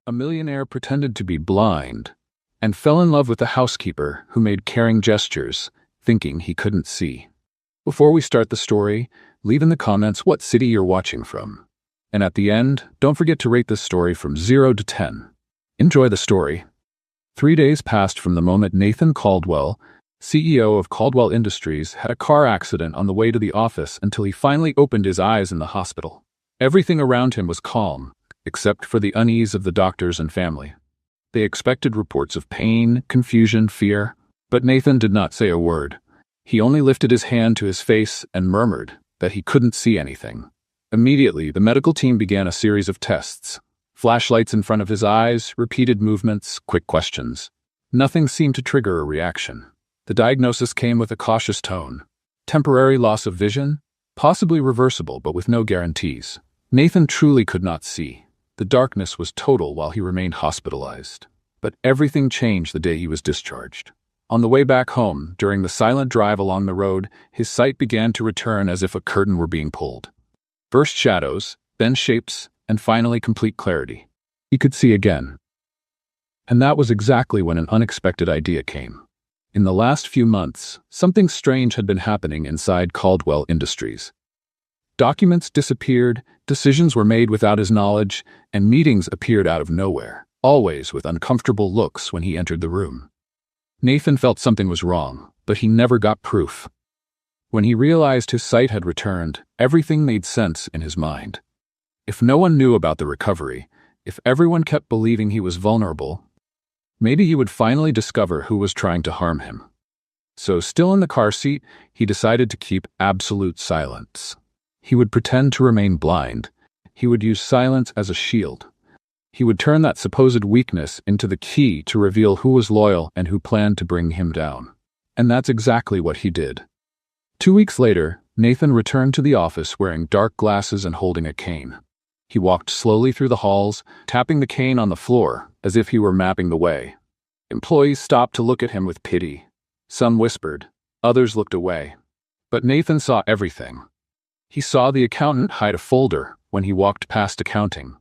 A millionaire pretended to be blind and fell in love with a housekeeper who made caring gestures, thinking he couldn't see. Before we start the story, leave in the comments what city you're watching from. And at the end, don't forget to rate this story from 0 to 10. Enjoy the story. 3 days passed from the moment Nathan Caldwell, CEO of Caldwell Industries, had a car accident on the way to the office until he finally opened his eyes in the hospital. Everything around him was calm, except for the unease of the doctors and family. They expected reports of pain, confusion, fear, but Nathan did not say a word. He only lifted his hand to his face and murmured that he couldn't see anything. Immediately, the medical team began a series of tests. Flashlights in front of his eyes, repeated movements, quick questions. Nothing seemed to trigger a reaction. The diagnosis came with a cautious tone. Temporary loss of vision? Possibly reversible, but with no guarantees. Nathan truly could not see. The darkness was total while he remained hospitalized. But everything changed the day he was discharged. On the way back home, during the silent drive along the road, his sight began to return as if a curtain were being pulled. First shadows, then shapes, and finally complete clarity. He could see again. And that was exactly when an unexpected idea came. In the last few months, something strange had been happening inside Caldwell Industries. Documents disappeared, decisions were made without his knowledge, and meetings appeared out of nowhere, always with uncomfortable looks when he entered the room. Nathan felt something was wrong, but he never got proof. When he realized his sight had returned, everything made sense in his mind. If no one knew about the recovery, if everyone kept believing he was vulnerable, maybe he would finally discover who was trying to harm him. So, still in the car seat, he decided to keep absolute silence. He would pretend to remain blind. He would use silence as a shield. He would turn that supposed weakness into the key to reveal who was loyal and who planned to bring him down. And that's exactly what he did. 2 weeks later, Nathan returned to the office wearing dark glasses and holding a cane. He walked slowly through the halls, tapping the cane on the floor as if he were mapping the way. Employees stopped to look at him with pity. Some whispered, others looked away. But Nathan saw everything. He saw the accountant hide a folder when he walked past accounting.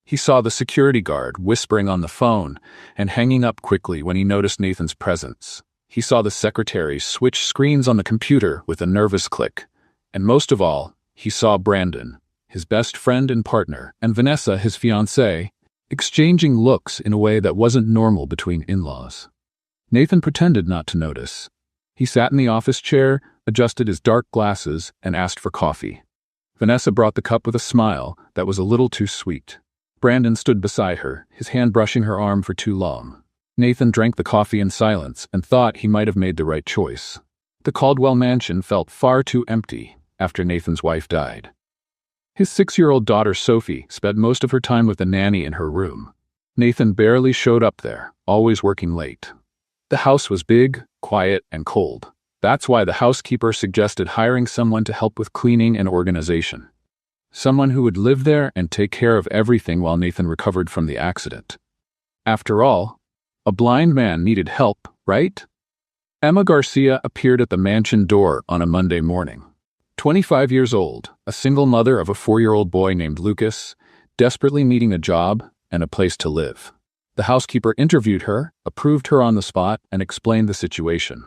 He saw the security guard whispering on the phone and hanging up quickly when he noticed Nathan's presence. He saw the secretary switch screens on the computer with a nervous click. And most of all, he saw Brandon, his best friend and partner, and Vanessa, his fiancée, exchanging looks in a way that wasn't normal between in-laws. Nathan pretended not to notice. He sat in the office chair, adjusted his dark glasses, and asked for coffee. Vanessa brought the cup with a smile that was a little too sweet. Brandon stood beside her, his hand brushing her arm for too long. Nathan drank the coffee in silence and thought he might have made the right choice. The Caldwell mansion felt far too empty after Nathan's wife died. His 6-year-old daughter Sophie spent most of her time with a nanny in her room. Nathan barely showed up there, always working late. The house was big, quiet, and cold. That's why the housekeeper suggested hiring someone to help with cleaning and organization. Someone who would live there and take care of everything while Nathan recovered from the accident. After all, a blind man needed help, right? Emma Garcia appeared at the mansion door on a Monday morning. 25 years old, a single mother of a 4-year-old boy named Lucas, desperately needing a job and a place to live. The housekeeper interviewed her, approved her on the spot, and explained the situation.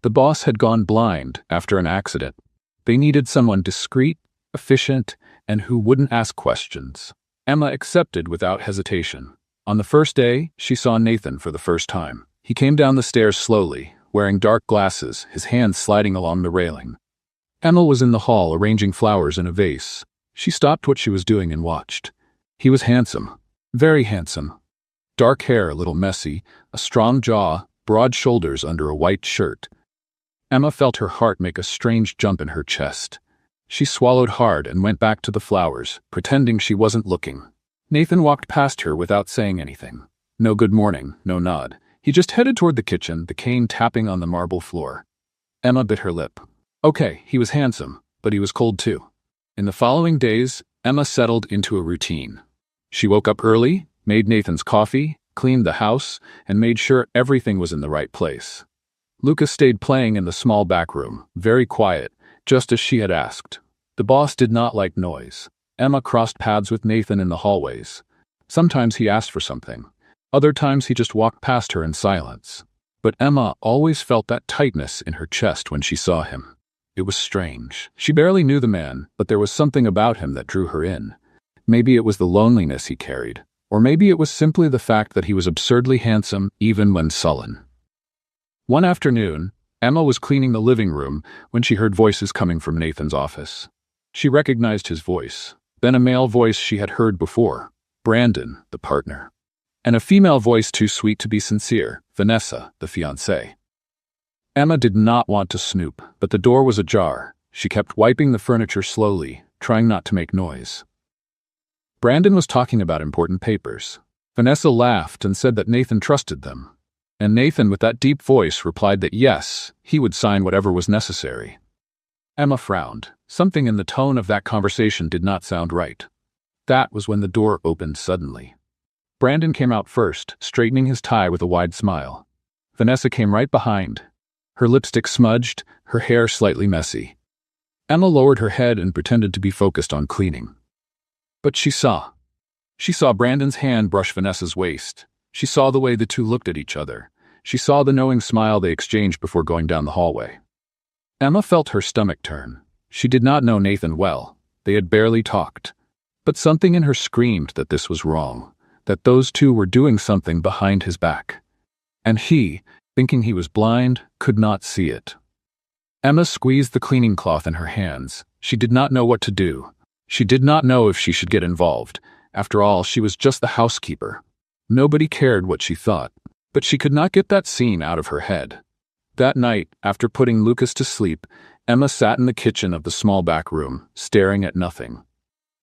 The boss had gone blind after an accident. They needed someone discreet, efficient, and who wouldn't ask questions. Emma accepted without hesitation. On the first day, she saw Nathan for the first time. He came down the stairs slowly, wearing dark glasses, his hands sliding along the railing. Emma was in the hall arranging flowers in a vase. She stopped what she was doing and watched. He was handsome, very handsome. Dark hair a little messy, a strong jaw, broad shoulders under a white shirt. Emma felt her heart make a strange jump in her chest. She swallowed hard and went back to the flowers, pretending she wasn't looking. Nathan walked past her without saying anything. No good morning, no nod. He just headed toward the kitchen, the cane tapping on the marble floor. Emma bit her lip. Okay, he was handsome, but he was cold too. In the following days, Emma settled into a routine. She woke up early, made Nathan's coffee, cleaned the house, and made sure everything was in the right place. Lucas stayed playing in the small back room, very quiet, just as she had asked. The boss did not like noise. Emma crossed paths with Nathan in the hallways. Sometimes he asked for something. Other times he just walked past her in silence. But Emma always felt that tightness in her chest when she saw him. It was strange. She barely knew the man, but there was something about him that drew her in. Maybe it was the loneliness he carried, or maybe it was simply the fact that he was absurdly handsome even when sullen. One afternoon, Emma was cleaning the living room when she heard voices coming from Nathan's office. She recognized his voice, then a male voice she had heard before, Brandon, the partner, and a female voice too sweet to be sincere, Vanessa, the fiancée. Emma did not want to snoop, but the door was ajar. She kept wiping the furniture slowly, trying not to make noise. Brandon was talking about important papers. Vanessa laughed and said that Nathan trusted them. And Nathan, with that deep voice, replied that yes, he would sign whatever was necessary. Emma frowned. Something in the tone of that conversation did not sound right. That was when the door opened suddenly. Brandon came out first, straightening his tie with a wide smile. Vanessa came right behind, her lipstick smudged, her hair slightly messy. Emma lowered her head and pretended to be focused on cleaning. But she saw Brandon's hand brush Vanessa's waist. She saw the way the two looked at each other. She saw the knowing smile they exchanged before going down the hallway. Emma felt her stomach turn. She did not know Nathan well. They had barely talked. But something in her screamed that this was wrong, that those two were doing something behind his back. And he, thinking he was blind, could not see it. Emma squeezed the cleaning cloth in her hands. She did not know what to do. She did not know if she should get involved. After all, she was just the housekeeper. Nobody cared what she thought, but she could not get that scene out of her head. That night, after putting Lucas to sleep, Emma sat in the kitchen of the small back room, staring at nothing,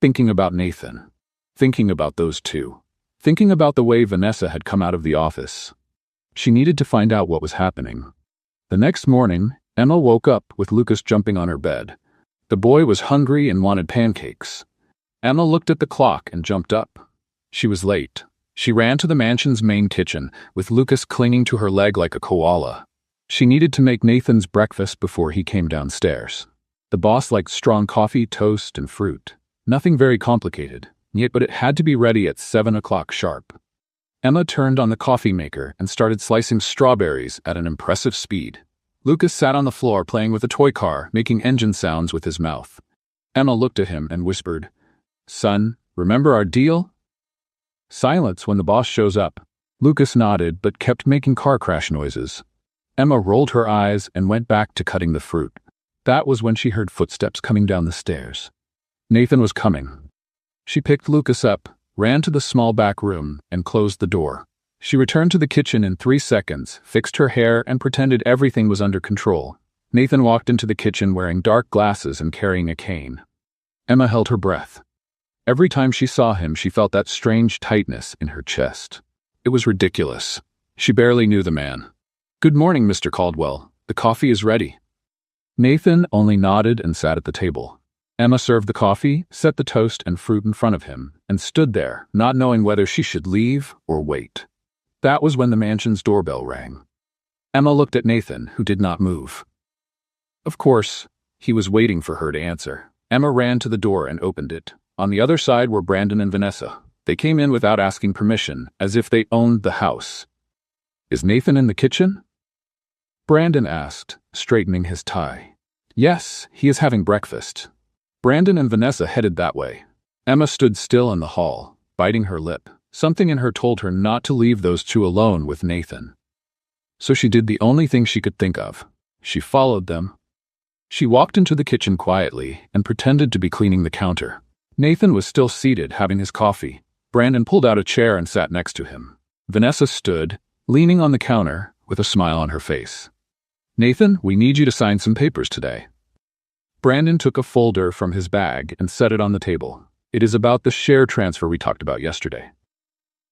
thinking about Nathan, thinking about those two, thinking about the way Vanessa had come out of the office. She needed to find out what was happening. The next morning, Emma woke up with Lucas jumping on her bed. The boy was hungry and wanted pancakes. Emma looked at the clock and jumped up. She was late. She ran to the mansion's main kitchen, with Lucas clinging to her leg like a koala. She needed to make Nathan's breakfast before he came downstairs. The boss liked strong coffee, toast, and fruit. Nothing very complicated, but it had to be ready at 7 o'clock sharp. Emma turned on the coffee maker and started slicing strawberries at an impressive speed. Lucas sat on the floor playing with a toy car, making engine sounds with his mouth. Emma looked at him and whispered, "Son, remember our deal?" Silence when the boss shows up. Lucas nodded but kept making car crash noises. Emma rolled her eyes and went back to cutting the fruit. That was when she heard footsteps coming down the stairs. Nathan was coming. She picked Lucas up, ran to the small back room, and closed the door. She returned to the kitchen in 3 seconds, fixed her hair, and pretended everything was under control. Nathan walked into the kitchen wearing dark glasses and carrying a cane. Emma held her breath. Every time she saw him, she felt that strange tightness in her chest. It was ridiculous. She barely knew the man. "Good morning, Mr. Caldwell. The coffee is ready." Nathan only nodded and sat at the table. Emma served the coffee, set the toast and fruit in front of him, and stood there, not knowing whether she should leave or wait. That was when the mansion's doorbell rang. Emma looked at Nathan, who did not move. Of course, he was waiting for her to answer. Emma ran to the door and opened it. On the other side were Brandon and Vanessa. They came in without asking permission, as if they owned the house. "Is Nathan in the kitchen?" Brandon asked, straightening his tie. "Yes, he is having breakfast." Brandon and Vanessa headed that way. Emma stood still in the hall, biting her lip. Something in her told her not to leave those two alone with Nathan. So she did the only thing she could think of. She followed them. She walked into the kitchen quietly and pretended to be cleaning the counter. Nathan was still seated, having his coffee. Brandon pulled out a chair and sat next to him. Vanessa stood, leaning on the counter, with a smile on her face. "Nathan, we need you to sign some papers today." Brandon took a folder from his bag and set it on the table. "It is about the share transfer we talked about yesterday."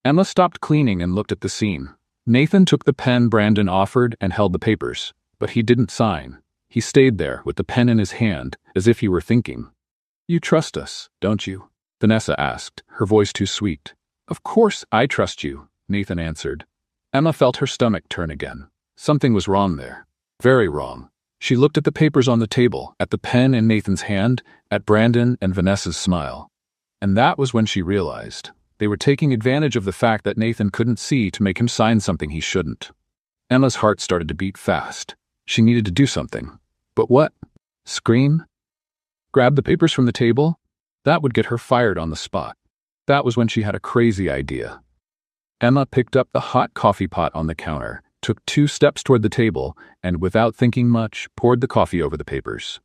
Emma stopped cleaning and looked at the scene. Nathan took the pen Brandon offered and held the papers, but he didn't sign. He stayed there with the pen in his hand, as if he were thinking. "You trust us, don't you?" Vanessa asked, her voice too sweet. "Of course I trust you," Nathan answered. Emma felt her stomach turn again. Something was wrong there. Very wrong. She looked at the papers on the table, at the pen in Nathan's hand, at Brandon and Vanessa's smile. And that was when she realized They were taking advantage of the fact that Nathan couldn't see to make him sign something he shouldn't. Emma's heart started to beat fast. She needed to do something. But what? Scream? Grab the papers from the table? That would get her fired on the spot. That was when she had a crazy idea. Emma picked up the hot coffee pot on the counter, took 2 steps toward the table, and without thinking much, poured the coffee over the papers.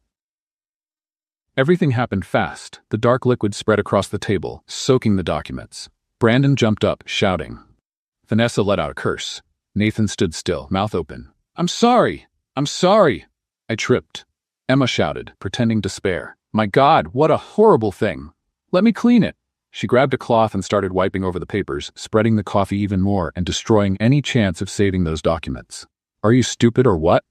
Everything happened fast. The dark liquid spread across the table, soaking the documents. Brandon jumped up, shouting. Vanessa let out a curse. Nathan stood still, mouth open. I'm sorry! I'm sorry! I tripped. Emma shouted, pretending despair. My God, what a horrible thing! Let me clean it! She grabbed a cloth and started wiping over the papers, spreading the coffee even more and destroying any chance of saving those documents. Are you stupid or what?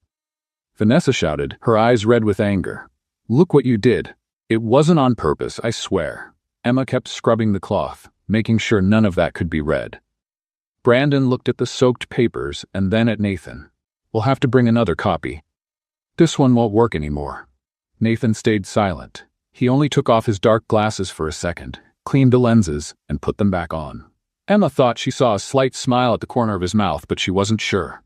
Vanessa shouted, her eyes red with anger. Look what you did. It wasn't on purpose, I swear. Emma kept scrubbing the cloth, making sure none of that could be read. Brandon looked at the soaked papers and then at Nathan. We'll have to bring another copy. This one won't work anymore. Nathan stayed silent. He only took off his dark glasses for a second, cleaned the lenses, and put them back on. Emma thought she saw a slight smile at the corner of his mouth, but she wasn't sure.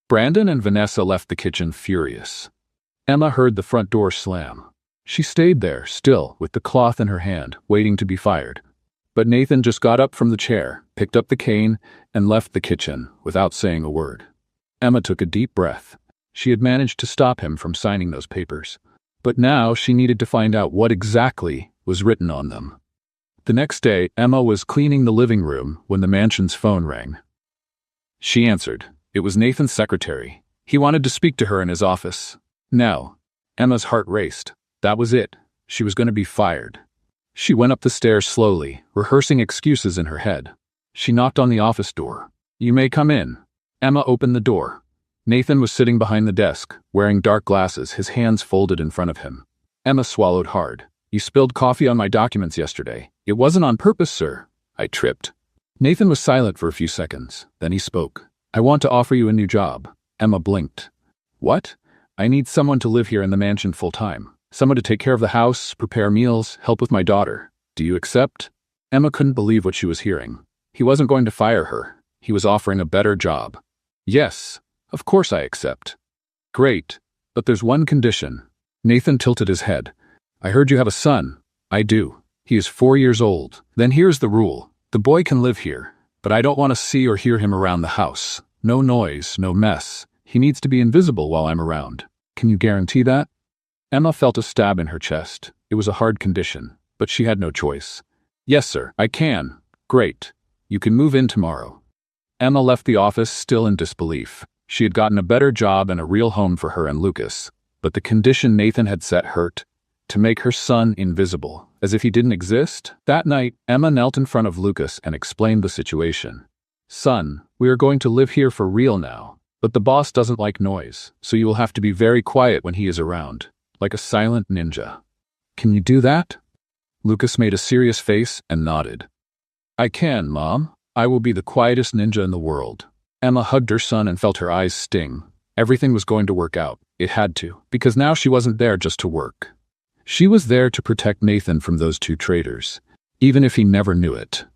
Brandon and Vanessa left the kitchen furious. Emma heard the front door slam. She stayed there, still, with the cloth in her hand, waiting to be fired. But Nathan just got up from the chair, picked up the cane, and left the kitchen without saying a word. Emma took a deep breath. She had managed to stop him from signing those papers. But now she needed to find out what exactly was written on them. The next day, Emma was cleaning the living room when the mansion's phone rang. She answered. It was Nathan's secretary. He wanted to speak to her in his office. Now, Emma's heart raced. That was it. She was going to be fired. She went up the stairs slowly, rehearsing excuses in her head. She knocked on the office door. You may come in. Emma opened the door. Nathan was sitting behind the desk, wearing dark glasses, his hands folded in front of him. Emma swallowed hard. You spilled coffee on my documents yesterday. It wasn't on purpose, sir. I tripped. Nathan was silent for a few seconds. Then he spoke. I want to offer you a new job. Emma blinked. What? I need someone to live here in the mansion full-time. Someone to take care of the house, prepare meals, help with my daughter. Do you accept? Emma couldn't believe what she was hearing. He wasn't going to fire her. He was offering a better job. Yes, of course I accept. Great, but there's one condition. Nathan tilted his head. I heard you have a son. I do. He is 4 years old. Then here's the rule. The boy can live here, but I don't want to see or hear him around the house. No noise, no mess. He needs to be invisible while I'm around. Can you guarantee that? Emma felt a stab in her chest. It was a hard condition, but she had no choice. Yes, sir, I can. Great. You can move in tomorrow. Emma left the office still in disbelief. She had gotten a better job and a real home for her and Lucas, but the condition Nathan had set hurt. To make her son invisible, as if he didn't exist. That night, Emma knelt in front of Lucas and explained the situation. Son, we are going to live here for real now, but the boss doesn't like noise, so you will have to be very quiet when he is around. Like a silent ninja. Can you do that? Lucas made a serious face and nodded. I can, Mom. I will be the quietest ninja in the world. Emma hugged her son and felt her eyes sting. Everything was going to work out. It had to, because now she wasn't there just to work. She was there to protect Nathan from those 2 traitors, even if he never knew it.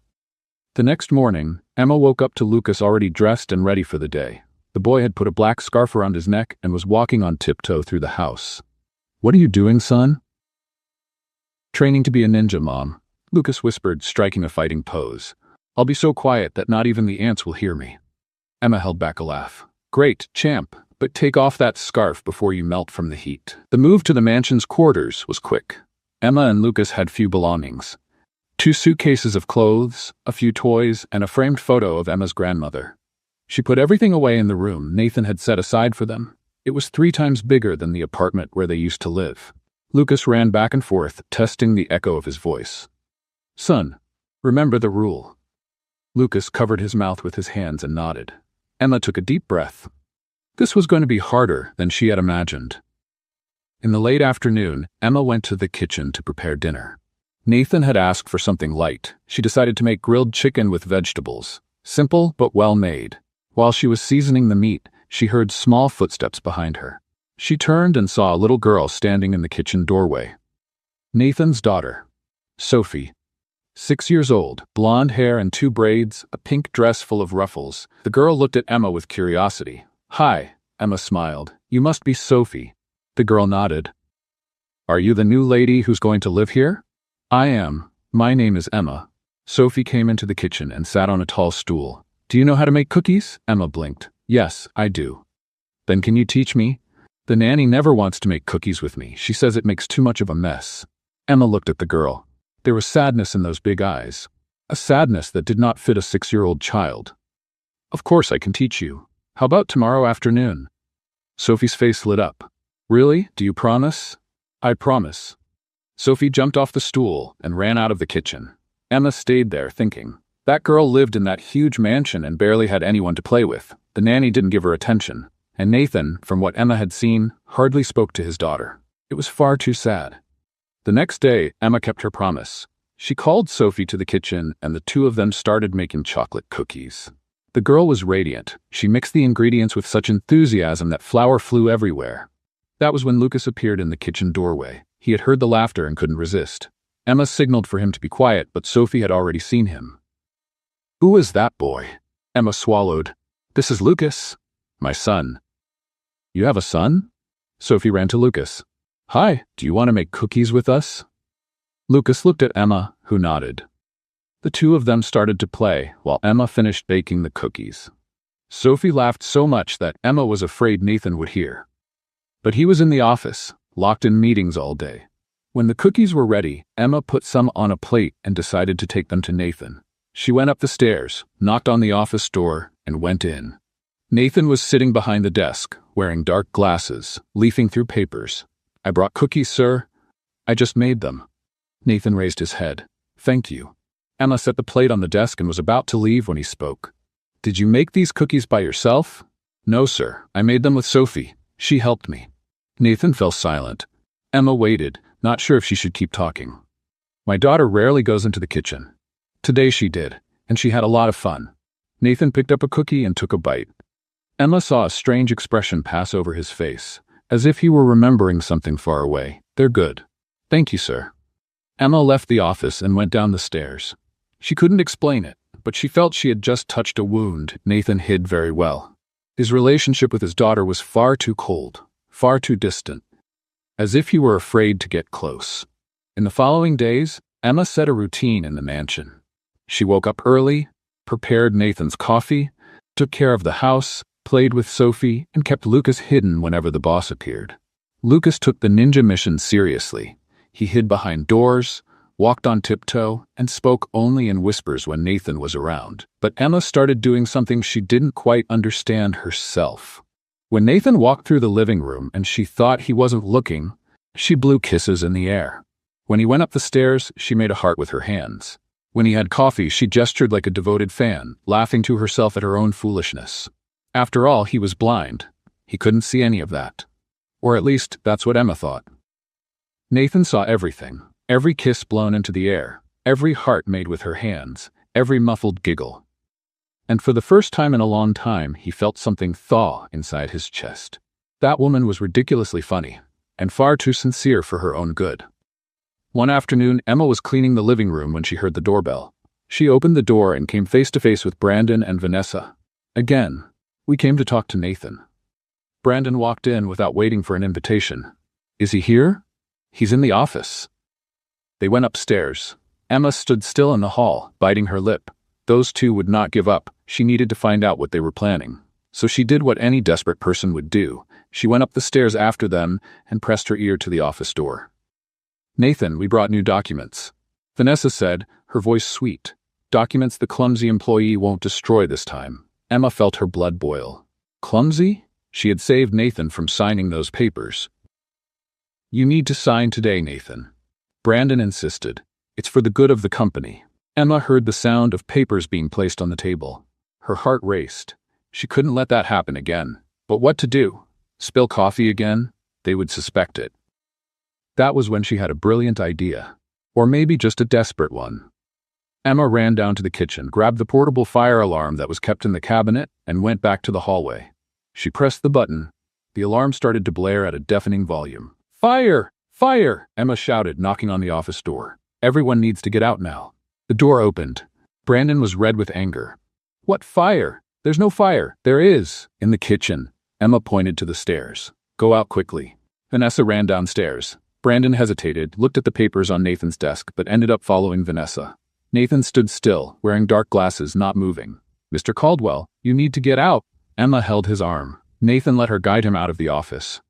The next morning, Emma woke up to Lucas already dressed and ready for the day. The boy had put a black scarf around his neck and was walking on tiptoe through the house. What are you doing, son? Training to be a ninja, Mom, Lucas whispered, striking a fighting pose. I'll be so quiet that not even the ants will hear me. Emma held back a laugh. Great, champ, but take off that scarf before you melt from the heat. The move to the mansion's quarters was quick. Emma and Lucas had few belongings. 2 suitcases of clothes, a few toys, and a framed photo of Emma's grandmother. She put everything away in the room Nathan had set aside for them. It was 3 times bigger than the apartment where they used to live. Lucas ran back and forth, testing the echo of his voice. Son, remember the rule. Lucas covered his mouth with his hands and nodded. Emma took a deep breath. This was going to be harder than she had imagined. In the late afternoon, Emma went to the kitchen to prepare dinner. Nathan had asked for something light. She decided to make grilled chicken with vegetables. Simple but well made. While she was seasoning the meat, she heard small footsteps behind her. She turned and saw a little girl standing in the kitchen doorway. Nathan's daughter, Sophie. 6 years old, blonde hair and 2 braids, a pink dress full of ruffles. The girl looked at Emma with curiosity. "Hi," Emma smiled. "You must be Sophie." The girl nodded. "Are you the new lady who's going to live here?" "I am. My name is Emma." Sophie came into the kitchen and sat on a tall stool. "Do you know how to make cookies?" Emma blinked. "Yes, I do." "Then can you teach me?" "The nanny never wants to make cookies with me. She says it makes too much of a mess." Emma looked at the girl. There was sadness in those big eyes, a sadness that did not fit a 6-year-old child. "Of course I can teach you. How about tomorrow afternoon?" Sophie's face lit up. "Really? Do you promise?" "I promise." Sophie jumped off the stool and ran out of the kitchen. Emma stayed there thinking. That girl lived in that huge mansion and barely had anyone to play with. The nanny didn't give her attention, and Nathan, from what Emma had seen, hardly spoke to his daughter. It was far too sad. The next day, Emma kept her promise. She called Sophie to the kitchen, and the two of them started making chocolate cookies. The girl was radiant. She mixed the ingredients with such enthusiasm that flour flew everywhere. That was when Lucas appeared in the kitchen doorway. He had heard the laughter and couldn't resist. Emma signaled for him to be quiet, but Sophie had already seen him. "Who is that boy?" Emma swallowed. "This is Lucas, my son." "You have a son?" Sophie ran to Lucas. "Hi, do you want to make cookies with us?" Lucas looked at Emma, who nodded. The two of them started to play, while Emma finished baking the cookies. Sophie laughed so much that Emma was afraid Nathan would hear. But he was in the office, locked in meetings all day. When the cookies were ready, Emma put some on a plate and decided to take them to Nathan. She went up the stairs, knocked on the office door, and went in. Nathan was sitting behind the desk, wearing dark glasses, leafing through papers. "I brought cookies, sir." "I just made them." Nathan raised his head. "Thank you." Emma set the plate on the desk and was about to leave when he spoke. "Did you make these cookies by yourself?" "No, sir. I made them with Sophie. She helped me." Nathan fell silent. Emma waited, not sure if she should keep talking. "My daughter rarely goes into the kitchen. Today she did, and she had a lot of fun." Nathan picked up a cookie and took a bite. Emma saw a strange expression pass over his face, as if he were remembering something far away. "They're good." "Thank you, sir." Emma left the office and went down the stairs. She couldn't explain it, but she felt she had just touched a wound Nathan hid very well. His relationship with his daughter was far too cold, far too distant, as if he were afraid to get close. In the following days, Emma set a routine in the mansion. She woke up early, prepared Nathan's coffee, took care of the house, played with Sophie, and kept Lucas hidden whenever the boss appeared. Lucas took the ninja mission seriously. He hid behind doors, walked on tiptoe, and spoke only in whispers when Nathan was around. But Emma started doing something she didn't quite understand herself. When Nathan walked through the living room and she thought he wasn't looking, she blew kisses in the air. When he went up the stairs, she made a heart with her hands. When he had coffee, she gestured like a devoted fan, laughing to herself at her own foolishness. After all, he was blind. He couldn't see any of that. Or at least, that's what Emma thought. Nathan saw everything. Every kiss blown into the air, every heart made with her hands, every muffled giggle. And for the first time in a long time, he felt something thaw inside his chest. That woman was ridiculously funny, and far too sincere for her own good. One afternoon, Emma was cleaning the living room when she heard the doorbell. She opened the door and came face to face with Brandon and Vanessa. "Again, we came to talk to Nathan." Brandon walked in without waiting for an invitation. "Is he here?" "He's in the office." They went upstairs. Emma stood still in the hall, biting her lip. Those two would not give up. She needed to find out what they were planning. So she did what any desperate person would do. She went up the stairs after them and pressed her ear to the office door. "Nathan, we brought new documents." Vanessa said, her voice sweet. "Documents the clumsy employee won't destroy this time." Emma felt her blood boil. Clumsy? She had saved Nathan from signing those papers. "You need to sign today, Nathan." Brandon insisted. "It's for the good of the company." Emma heard the sound of papers being placed on the table. Her heart raced. She couldn't let that happen again. But what to do? Spill coffee again? They would suspect it. That was when she had a brilliant idea. Or maybe just a desperate one. Emma ran down to the kitchen, grabbed the portable fire alarm that was kept in the cabinet, and went back to the hallway. She pressed the button. The alarm started to blare at a deafening volume. "Fire! Fire!" Emma shouted, knocking on the office door. "Everyone needs to get out now." The door opened. Brandon was red with anger. What fire? There's no fire. There is. In the kitchen. Emma pointed to the stairs. Go out quickly. Vanessa ran downstairs. Brandon hesitated, looked at the papers on Nathan's desk, but ended up following Vanessa. Nathan stood still, wearing dark glasses, not moving. Mr. Caldwell, you need to get out. Emma held his arm. Nathan let her guide him out of the office.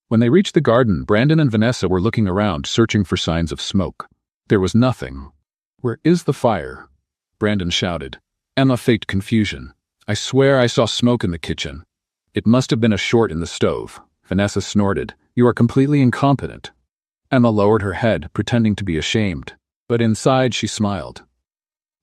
When they reached the garden, Brandon and Vanessa were looking around, searching for signs of smoke. There was nothing. Where is the fire? Brandon shouted. Emma faked confusion. I swear I saw smoke in the kitchen. It must have been a short in the stove. Vanessa snorted. You are completely incompetent. Emma lowered her head, pretending to be ashamed. But inside she smiled.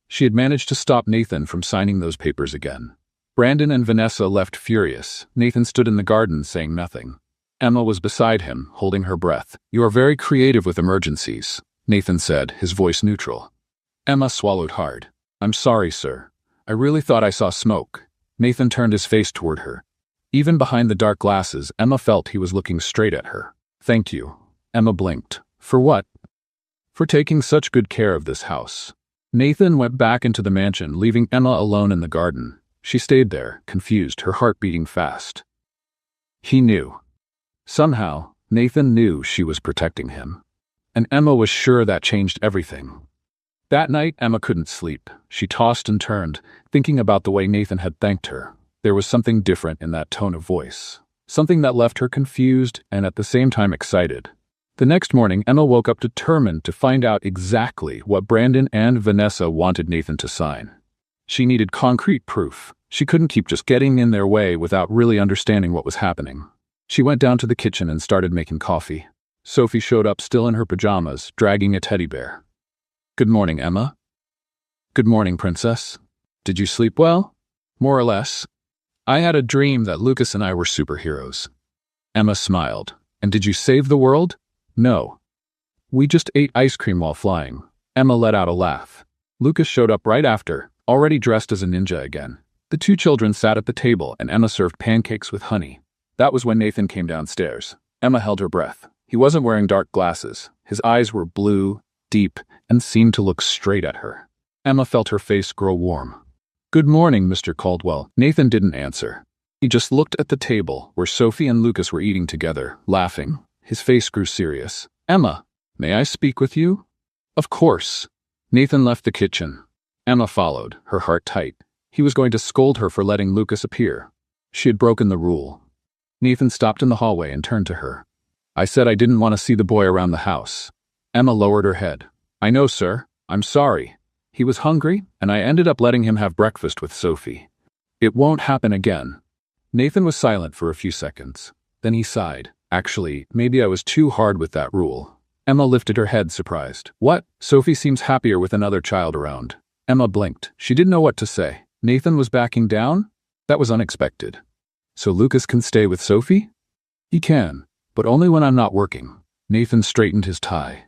She had managed to stop Nathan from signing those papers again. Brandon and Vanessa left furious. Nathan stood in the garden, saying nothing. Emma was beside him, holding her breath. You are very creative with emergencies, Nathan said, his voice neutral. Emma swallowed hard. I'm sorry, sir. I really thought I saw smoke. Nathan turned his face toward her. Even behind the dark glasses, Emma felt he was looking straight at her. Thank you. Emma blinked. For what? For taking such good care of this house. Nathan went back into the mansion, leaving Emma alone in the garden. She stayed there, confused, her heart beating fast. He knew. Somehow, Nathan knew she was protecting him. And Emma was sure that changed everything. That night, Emma couldn't sleep. She tossed and turned, thinking about the way Nathan had thanked her. There was something different in that tone of voice. Something that left her confused and at the same time excited. The next morning, Emma woke up determined to find out exactly what Brandon and Vanessa wanted Nathan to sign. She needed concrete proof. She couldn't keep just getting in their way without really understanding what was happening. She went down to the kitchen and started making coffee. Sophie showed up still in her pajamas, dragging a teddy bear. Good morning, Emma. Good morning, Princess. Did you sleep well? More or less. I had a dream that Lucas and I were superheroes. Emma smiled. And did you save the world? No. We just ate ice cream while flying. Emma let out a laugh. Lucas showed up right after, already dressed as a ninja again. The two children sat at the table and Emma served pancakes with honey. That was when Nathan came downstairs. Emma held her breath. He wasn't wearing dark glasses. His eyes were blue, deep, and seemed to look straight at her. Emma felt her face grow warm. Good morning, Mr. Caldwell. Nathan didn't answer. He just looked at the table where Sophie and Lucas were eating together, laughing. His face grew serious. Emma, may I speak with you? Of course. Nathan left the kitchen. Emma followed, her heart tight. He was going to scold her for letting Lucas appear. She had broken the rule. Nathan stopped in the hallway and turned to her. I said I didn't want to see the boy around the house. Emma lowered her head. I know, sir. I'm sorry. He was hungry, and I ended up letting him have breakfast with Sophie. It won't happen again. Nathan was silent for a few seconds. Then he sighed. Actually, maybe I was too hard with that rule. Emma lifted her head, surprised. What? Sophie seems happier with another child around. Emma blinked. She didn't know what to say. Nathan was backing down? That was unexpected. So Lucas can stay with Sophie? He can, but only when I'm not working. Nathan straightened his tie.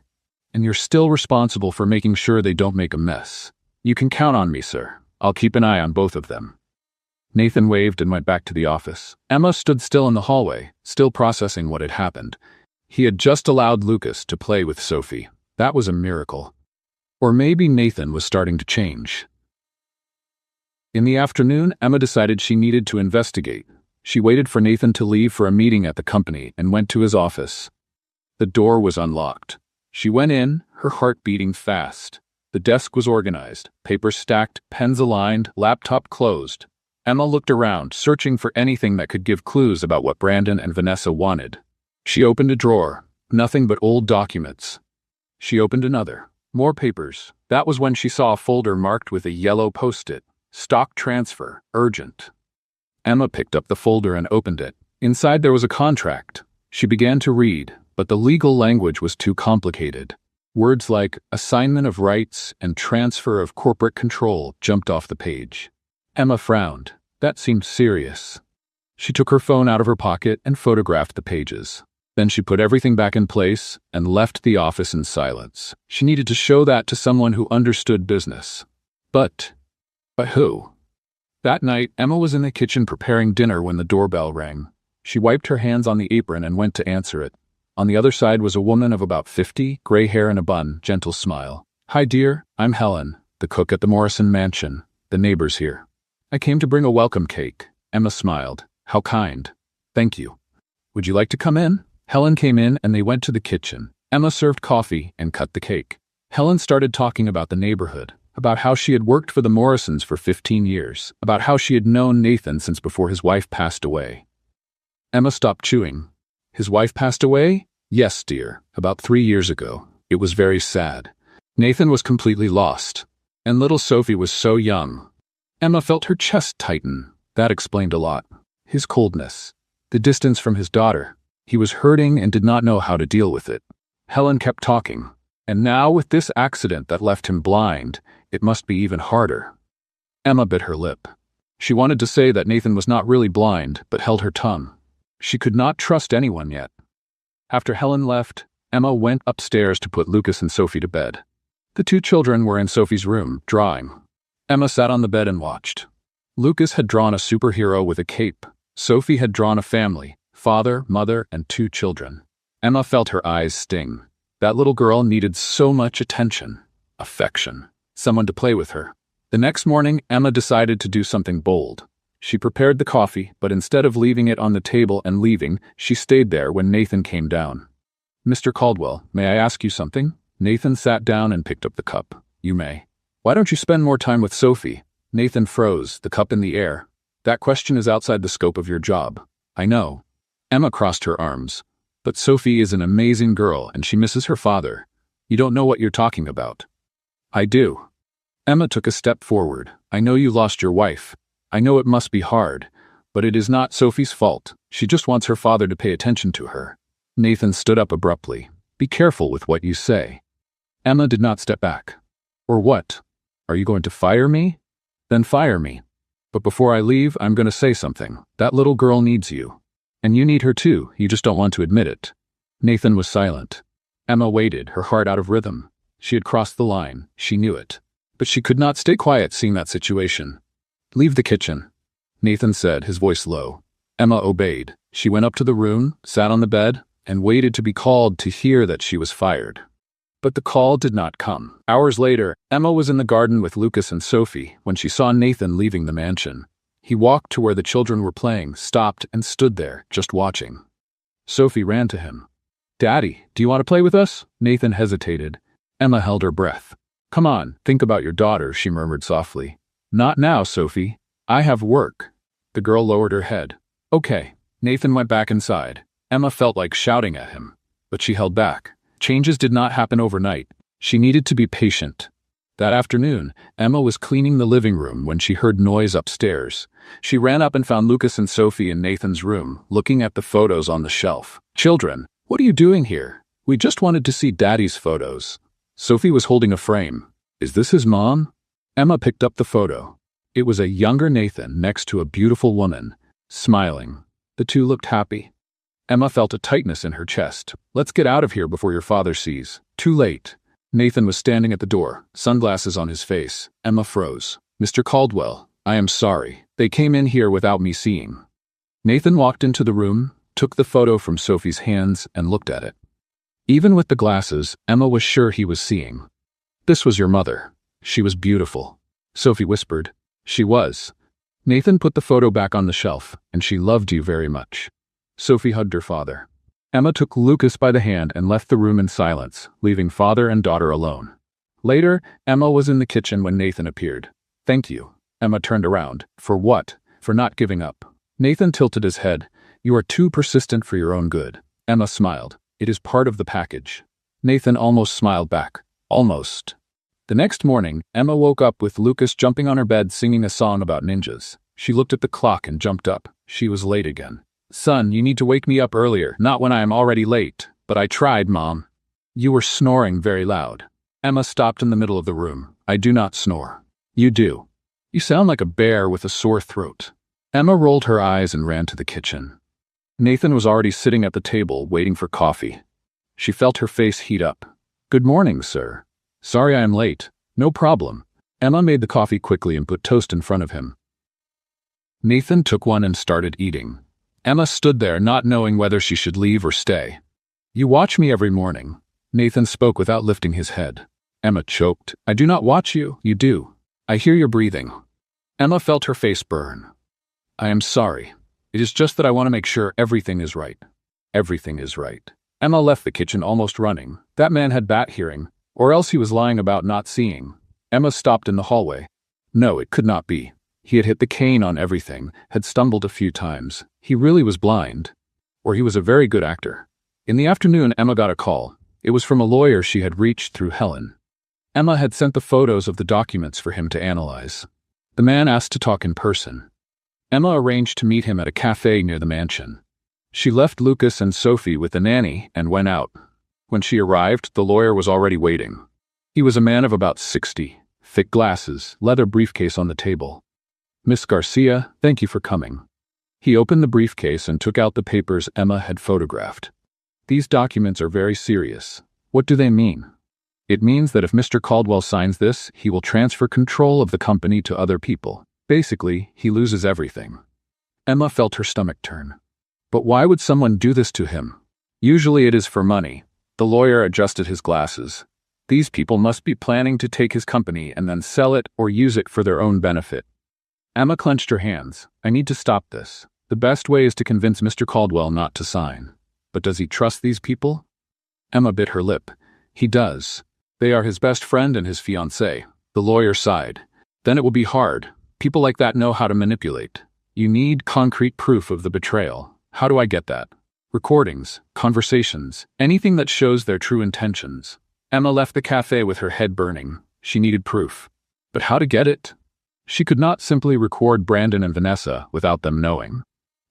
And you're still responsible for making sure they don't make a mess. You can count on me, sir. I'll keep an eye on both of them. Nathan waved and went back to the office. Emma stood still in the hallway, still processing what had happened. He had just allowed Lucas to play with Sophie. That was a miracle. Or maybe Nathan was starting to change. In the afternoon, Emma decided she needed to investigate. She waited for Nathan to leave for a meeting at the company and went to his office. The door was unlocked. She went in, her heart beating fast. The desk was organized, papers stacked, pens aligned, laptop closed. Emma looked around, searching for anything that could give clues about what Brandon and Vanessa wanted. She opened a drawer. Nothing but old documents. She opened another. More papers. That was when she saw a folder marked with a yellow post-it. Stock transfer. Urgent. Emma picked up the folder and opened it. Inside there was a contract. She began to read, but the legal language was too complicated. Words like assignment of rights and transfer of corporate control jumped off the page. Emma frowned. That seemed serious. She took her phone out of her pocket and photographed the pages. Then she put everything back in place and left the office in silence. She needed to show that to someone who understood business. But who? That night, Emma was in the kitchen preparing dinner when the doorbell rang. She wiped her hands on the apron and went to answer it. On the other side was a woman of about 50, gray hair and a bun, gentle smile. Hi dear, I'm Helen, the cook at the Morrison mansion. The neighbors here. I came to bring a welcome cake. Emma smiled. How kind. Thank you. Would you like to come in? Helen came in and they went to the kitchen. Emma served coffee and cut the cake. Helen started talking about the neighborhood, about how she had worked for the Morrisons for 15 years, about how she had known Nathan since before his wife passed away. Emma stopped chewing. His wife passed away? Yes, dear, about 3 years ago. It was very sad. Nathan was completely lost, and little Sophie was so young. Emma felt her chest tighten. That explained a lot. His coldness, the distance from his daughter. He was hurting and did not know how to deal with it. Helen kept talking. And now with this accident that left him blind, it must be even harder. Emma bit her lip. She wanted to say that Nathan was not really blind, but held her tongue. She could not trust anyone yet. After Helen left, Emma went upstairs to put Lucas and Sophie to bed. The 2 children were in Sophie's room, drawing. Emma sat on the bed and watched. Lucas had drawn a superhero with a cape. Sophie had drawn a family, father, mother, and 2 children. Emma felt her eyes sting. That little girl needed so much attention, affection, someone to play with her. The next morning, Emma decided to do something bold. She prepared the coffee, but instead of leaving it on the table and leaving, she stayed there when Nathan came down. Mr. Caldwell, may I ask you something? Nathan sat down and picked up the cup. You may. Why don't you spend more time with Sophie? Nathan froze, the cup in the air. That question is outside the scope of your job. I know. Emma crossed her arms. But Sophie is an amazing girl and she misses her father. You don't know what you're talking about. I do. Emma took a step forward. I know you lost your wife. I know it must be hard, but it is not Sophie's fault. She just wants her father to pay attention to her. Nathan stood up abruptly. Be careful with what you say. Emma did not step back. Or what? Are you going to fire me? Then fire me. But before I leave, I'm going to say something. That little girl needs you. And you need her too, you just don't want to admit it. Nathan was silent. Emma waited, her heart out of rhythm. She had crossed the line, she knew it. But she could not stay quiet seeing that situation. Leave the kitchen, Nathan said, his voice low. Emma obeyed. She went up to the room, sat on the bed, and waited to be called to hear that she was fired. But the call did not come. Hours later, Emma was in the garden with Lucas and Sophie when she saw Nathan leaving the mansion. He walked to where the children were playing, stopped, and stood there, just watching. Sophie ran to him. Daddy, do you want to play with us? Nathan hesitated. Emma held her breath. Come on, think about your daughter, she murmured softly. Not now, Sophie. I have work. The girl lowered her head. Okay. Nathan went back inside. Emma felt like shouting at him, but she held back. Changes did not happen overnight. She needed to be patient. That afternoon, Emma was cleaning the living room when she heard noise upstairs. She ran up and found Lucas and Sophie in Nathan's room, looking at the photos on the shelf. Children, what are you doing here? We just wanted to see Daddy's photos. Sophie was holding a frame. Is this his mom? Emma picked up the photo. It was a younger Nathan next to a beautiful woman, smiling. The 2 looked happy. Emma felt a tightness in her chest. Let's get out of here before your father sees. Too late. Nathan was standing at the door, sunglasses on his face. Emma froze. Mr. Caldwell, I am sorry. They came in here without me seeing. Nathan walked into the room, took the photo from Sophie's hands, and looked at it. Even with the glasses, Emma was sure he was seeing. This was your mother. She was beautiful. Sophie whispered. She was. Nathan put the photo back on the shelf, and she loved you very much. Sophie hugged her father. Emma took Lucas by the hand and left the room in silence, leaving father and daughter alone. Later, Emma was in the kitchen when Nathan appeared. Thank you. Emma turned around. For what? For not giving up. Nathan tilted his head. You are too persistent for your own good. Emma smiled. It is part of the package. Nathan almost smiled back. Almost. The next morning, Emma woke up with Lucas jumping on her bed singing a song about ninjas. She looked at the clock and jumped up. She was late again. Son, you need to wake me up earlier, not when I am already late. But I tried, Mom. You were snoring very loud. Emma stopped in the middle of the room. I do not snore. You do. You sound like a bear with a sore throat. Emma rolled her eyes and ran to the kitchen. Nathan was already sitting at the table, waiting for coffee. She felt her face heat up. Good morning, sir. Sorry I am late. No problem. Emma made the coffee quickly and put toast in front of him. Nathan took one and started eating. Emma stood there, not knowing whether she should leave or stay. You watch me every morning. Nathan spoke without lifting his head. Emma choked. I do not watch you. You do. I hear your breathing. Emma felt her face burn. I am sorry. It is just that I want to make sure everything is right. Everything is right. Emma left the kitchen almost running. That man had bat hearing, or else he was lying about not seeing. Emma stopped in the hallway. No, it could not be. He had hit the cane on everything, had stumbled a few times. He really was blind. Or he was a very good actor. In the afternoon, Emma got a call. It was from a lawyer she had reached through Helen. Emma had sent the photos of the documents for him to analyze. The man asked to talk in person. Emma arranged to meet him at a cafe near the mansion. She left Lucas and Sophie with the nanny and went out. When she arrived, the lawyer was already waiting. He was a man of about 60, thick glasses, leather briefcase on the table. Miss Garcia, thank you for coming. He opened the briefcase and took out the papers Emma had photographed. These documents are very serious. What do they mean? It means that if Mr. Caldwell signs this, he will transfer control of the company to other people. Basically, he loses everything. Emma felt her stomach turn. But why would someone do this to him? Usually it is for money. The lawyer adjusted his glasses. These people must be planning to take his company and then sell it or use it for their own benefit. Emma clenched her hands. I need to stop this. The best way is to convince Mr. Caldwell not to sign. But does he trust these people? Emma bit her lip. He does. They are his best friend and his fiancée. The lawyer sighed. Then it will be hard. People like that know how to manipulate. You need concrete proof of the betrayal. How do I get that? Recordings, conversations, anything that shows their true intentions. Emma left the cafe with her head burning. She needed proof. But how to get it? She could not simply record Brandon and Vanessa without them knowing.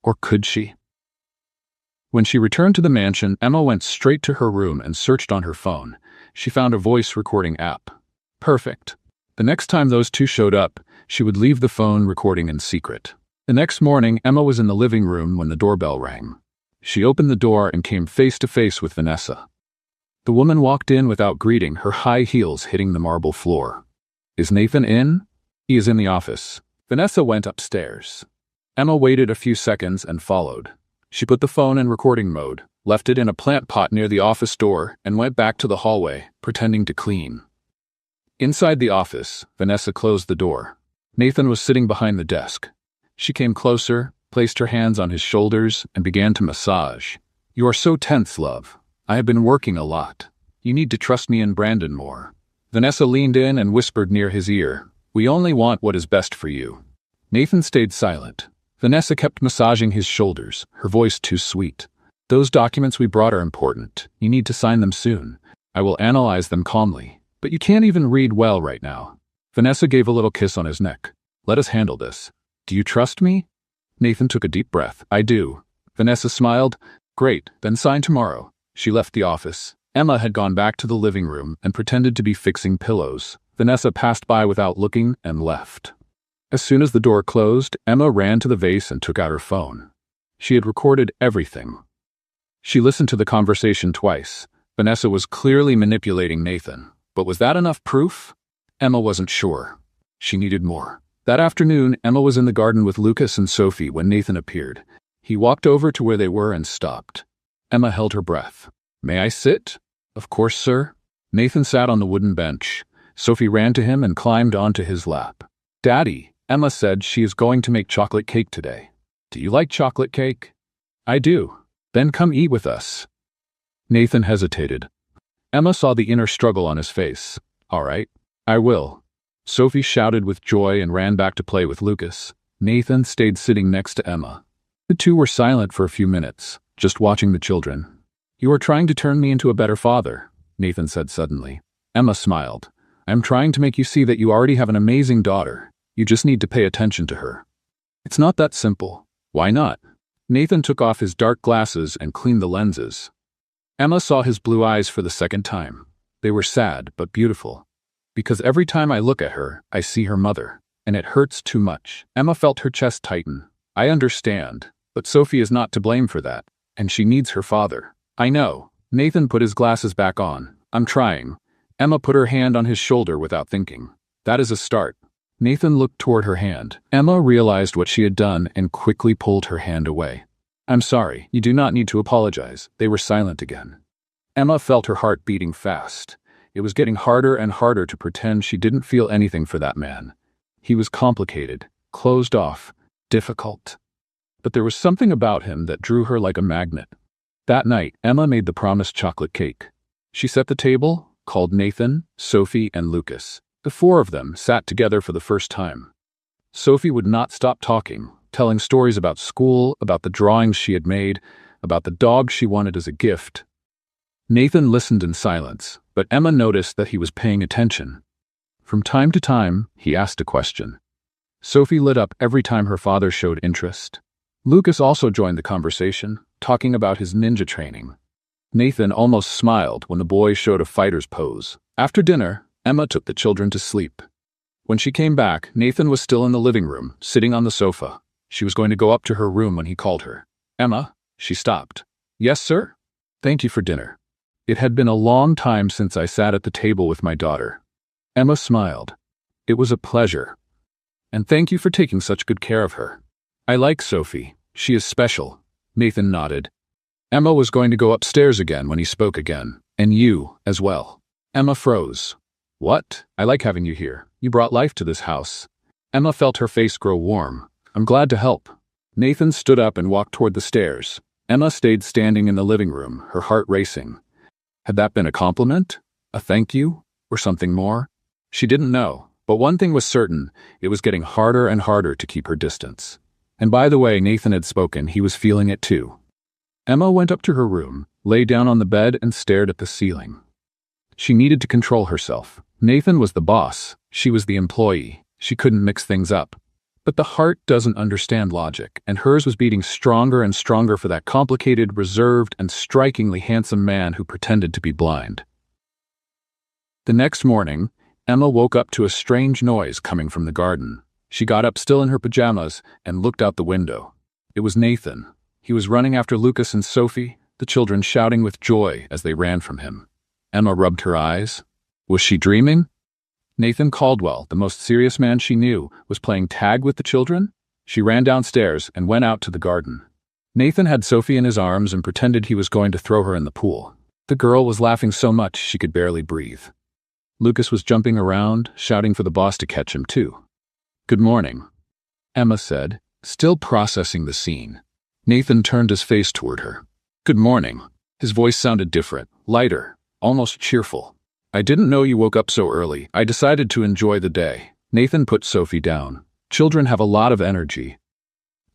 Or could she? When she returned to the mansion, Emma went straight to her room and searched on her phone. She found a voice recording app. Perfect. The next time those two showed up, she would leave the phone recording in secret. The next morning, Emma was in the living room when the doorbell rang. She opened the door and came face to face with Vanessa. The woman walked in without greeting, her high heels hitting the marble floor. Is Nathan in? He is in the office. Vanessa went upstairs. Emma waited a few seconds and followed. She put the phone in recording mode, left it in a plant pot near the office door, and went back to the hallway, pretending to clean. Inside the office, Vanessa closed the door. Nathan was sitting behind the desk. She came closer, placed her hands on his shoulders, and began to massage. You are so tense, love. I have been working a lot. You need to trust me and Brandon more. Vanessa leaned in and whispered near his ear. We only want what is best for you. Nathan stayed silent. Vanessa kept massaging his shoulders, her voice too sweet. Those documents we brought are important. You need to sign them soon. I will analyze them calmly. But you can't even read well right now. Vanessa gave a little kiss on his neck. Let us handle this. Do you trust me? Nathan took a deep breath. I do. Vanessa smiled. Great, then sign tomorrow. She left the office. Emma had gone back to the living room and pretended to be fixing pillows. Vanessa passed by without looking and left. As soon as the door closed, Emma ran to the vase and took out her phone. She had recorded everything. She listened to the conversation twice. Vanessa was clearly manipulating Nathan. But was that enough proof? Emma wasn't sure. She needed more. That afternoon, Emma was in the garden with Lucas and Sophie when Nathan appeared. He walked over to where they were and stopped. Emma held her breath. May I sit? Of course, sir. Nathan sat on the wooden bench. Sophie ran to him and climbed onto his lap. Daddy, Emma said she is going to make chocolate cake today. Do you like chocolate cake? I do. Then come eat with us. Nathan hesitated. Emma saw the inner struggle on his face. All right, I will. Sophie shouted with joy and ran back to play with Lucas. Nathan stayed sitting next to Emma. The two were silent for a few minutes, just watching the children. You are trying to turn me into a better father, Nathan said suddenly. Emma smiled. I am trying to make you see that you already have an amazing daughter. You just need to pay attention to her. It's not that simple. Why not? Nathan took off his dark glasses and cleaned the lenses. Emma saw his blue eyes for the second time. They were sad but beautiful. Because every time I look at her, I see her mother, and it hurts too much. Emma felt her chest tighten. I understand, but Sophie is not to blame for that, and she needs her father. I know. Nathan put his glasses back on. I'm trying. Emma put her hand on his shoulder without thinking. That is a start. Nathan looked toward her hand. Emma realized what she had done and quickly pulled her hand away. I'm sorry. You do not need to apologize. They were silent again. Emma felt her heart beating fast. It was getting harder and harder to pretend she didn't feel anything for that man. He was complicated, closed off, difficult. But there was something about him that drew her like a magnet. That night, Emma made the promised chocolate cake. She set the table, called Nathan, Sophie, and Lucas. The four of them sat together for the first time. Sophie would not stop talking, telling stories about school, about the drawings she had made, about the dog she wanted as a gift. Nathan listened in silence, but Emma noticed that he was paying attention. From time to time, he asked a question. Sophie lit up every time her father showed interest. Lucas also joined the conversation, talking about his ninja training. Nathan almost smiled when the boy showed a fighter's pose. After dinner, Emma took the children to sleep. When she came back, Nathan was still in the living room, sitting on the sofa. She was going to go up to her room when he called her. "Emma," she stopped. "Yes, sir?" "Thank you for dinner. It had been a long time since I sat at the table with my daughter." Emma smiled. "It was a pleasure. And thank you for taking such good care of her. I like Sophie. She is special." Nathan nodded. Emma was going to go upstairs again when he spoke again. "And you, as well." Emma froze. "What? I like having you here. You brought life to this house." Emma felt her face grow warm. "I'm glad to help." Nathan stood up and walked toward the stairs. Emma stayed standing in the living room, her heart racing. Had that been a compliment? A thank you? Or something more? She didn't know, but one thing was certain: it was getting harder and harder to keep her distance. And by the way Nathan had spoken, he was feeling it too. Emma went up to her room, lay down on the bed, and stared at the ceiling. She needed to control herself. Nathan was the boss. She was the employee. She couldn't mix things up. But the heart doesn't understand logic, and hers was beating stronger and stronger for that complicated, reserved, and strikingly handsome man who pretended to be blind. The next morning, Emma woke up to a strange noise coming from the garden. She got up still in her pajamas and looked out the window. It was Nathan. He was running after Lucas and Sophie, the children shouting with joy as they ran from him. Emma rubbed her eyes. Was she dreaming? Nathan Caldwell, the most serious man she knew, was playing tag with the children? She ran downstairs and went out to the garden. Nathan had Sophie in his arms and pretended he was going to throw her in the pool. The girl was laughing so much she could barely breathe. Lucas was jumping around, shouting for the boss to catch him too. "Good morning," Emma said, still processing the scene. Nathan turned his face toward her. "Good morning." His voice sounded different, lighter, almost cheerful. "I didn't know you woke up so early. I decided to enjoy the day." Nathan put Sophie down. "Children have a lot of energy."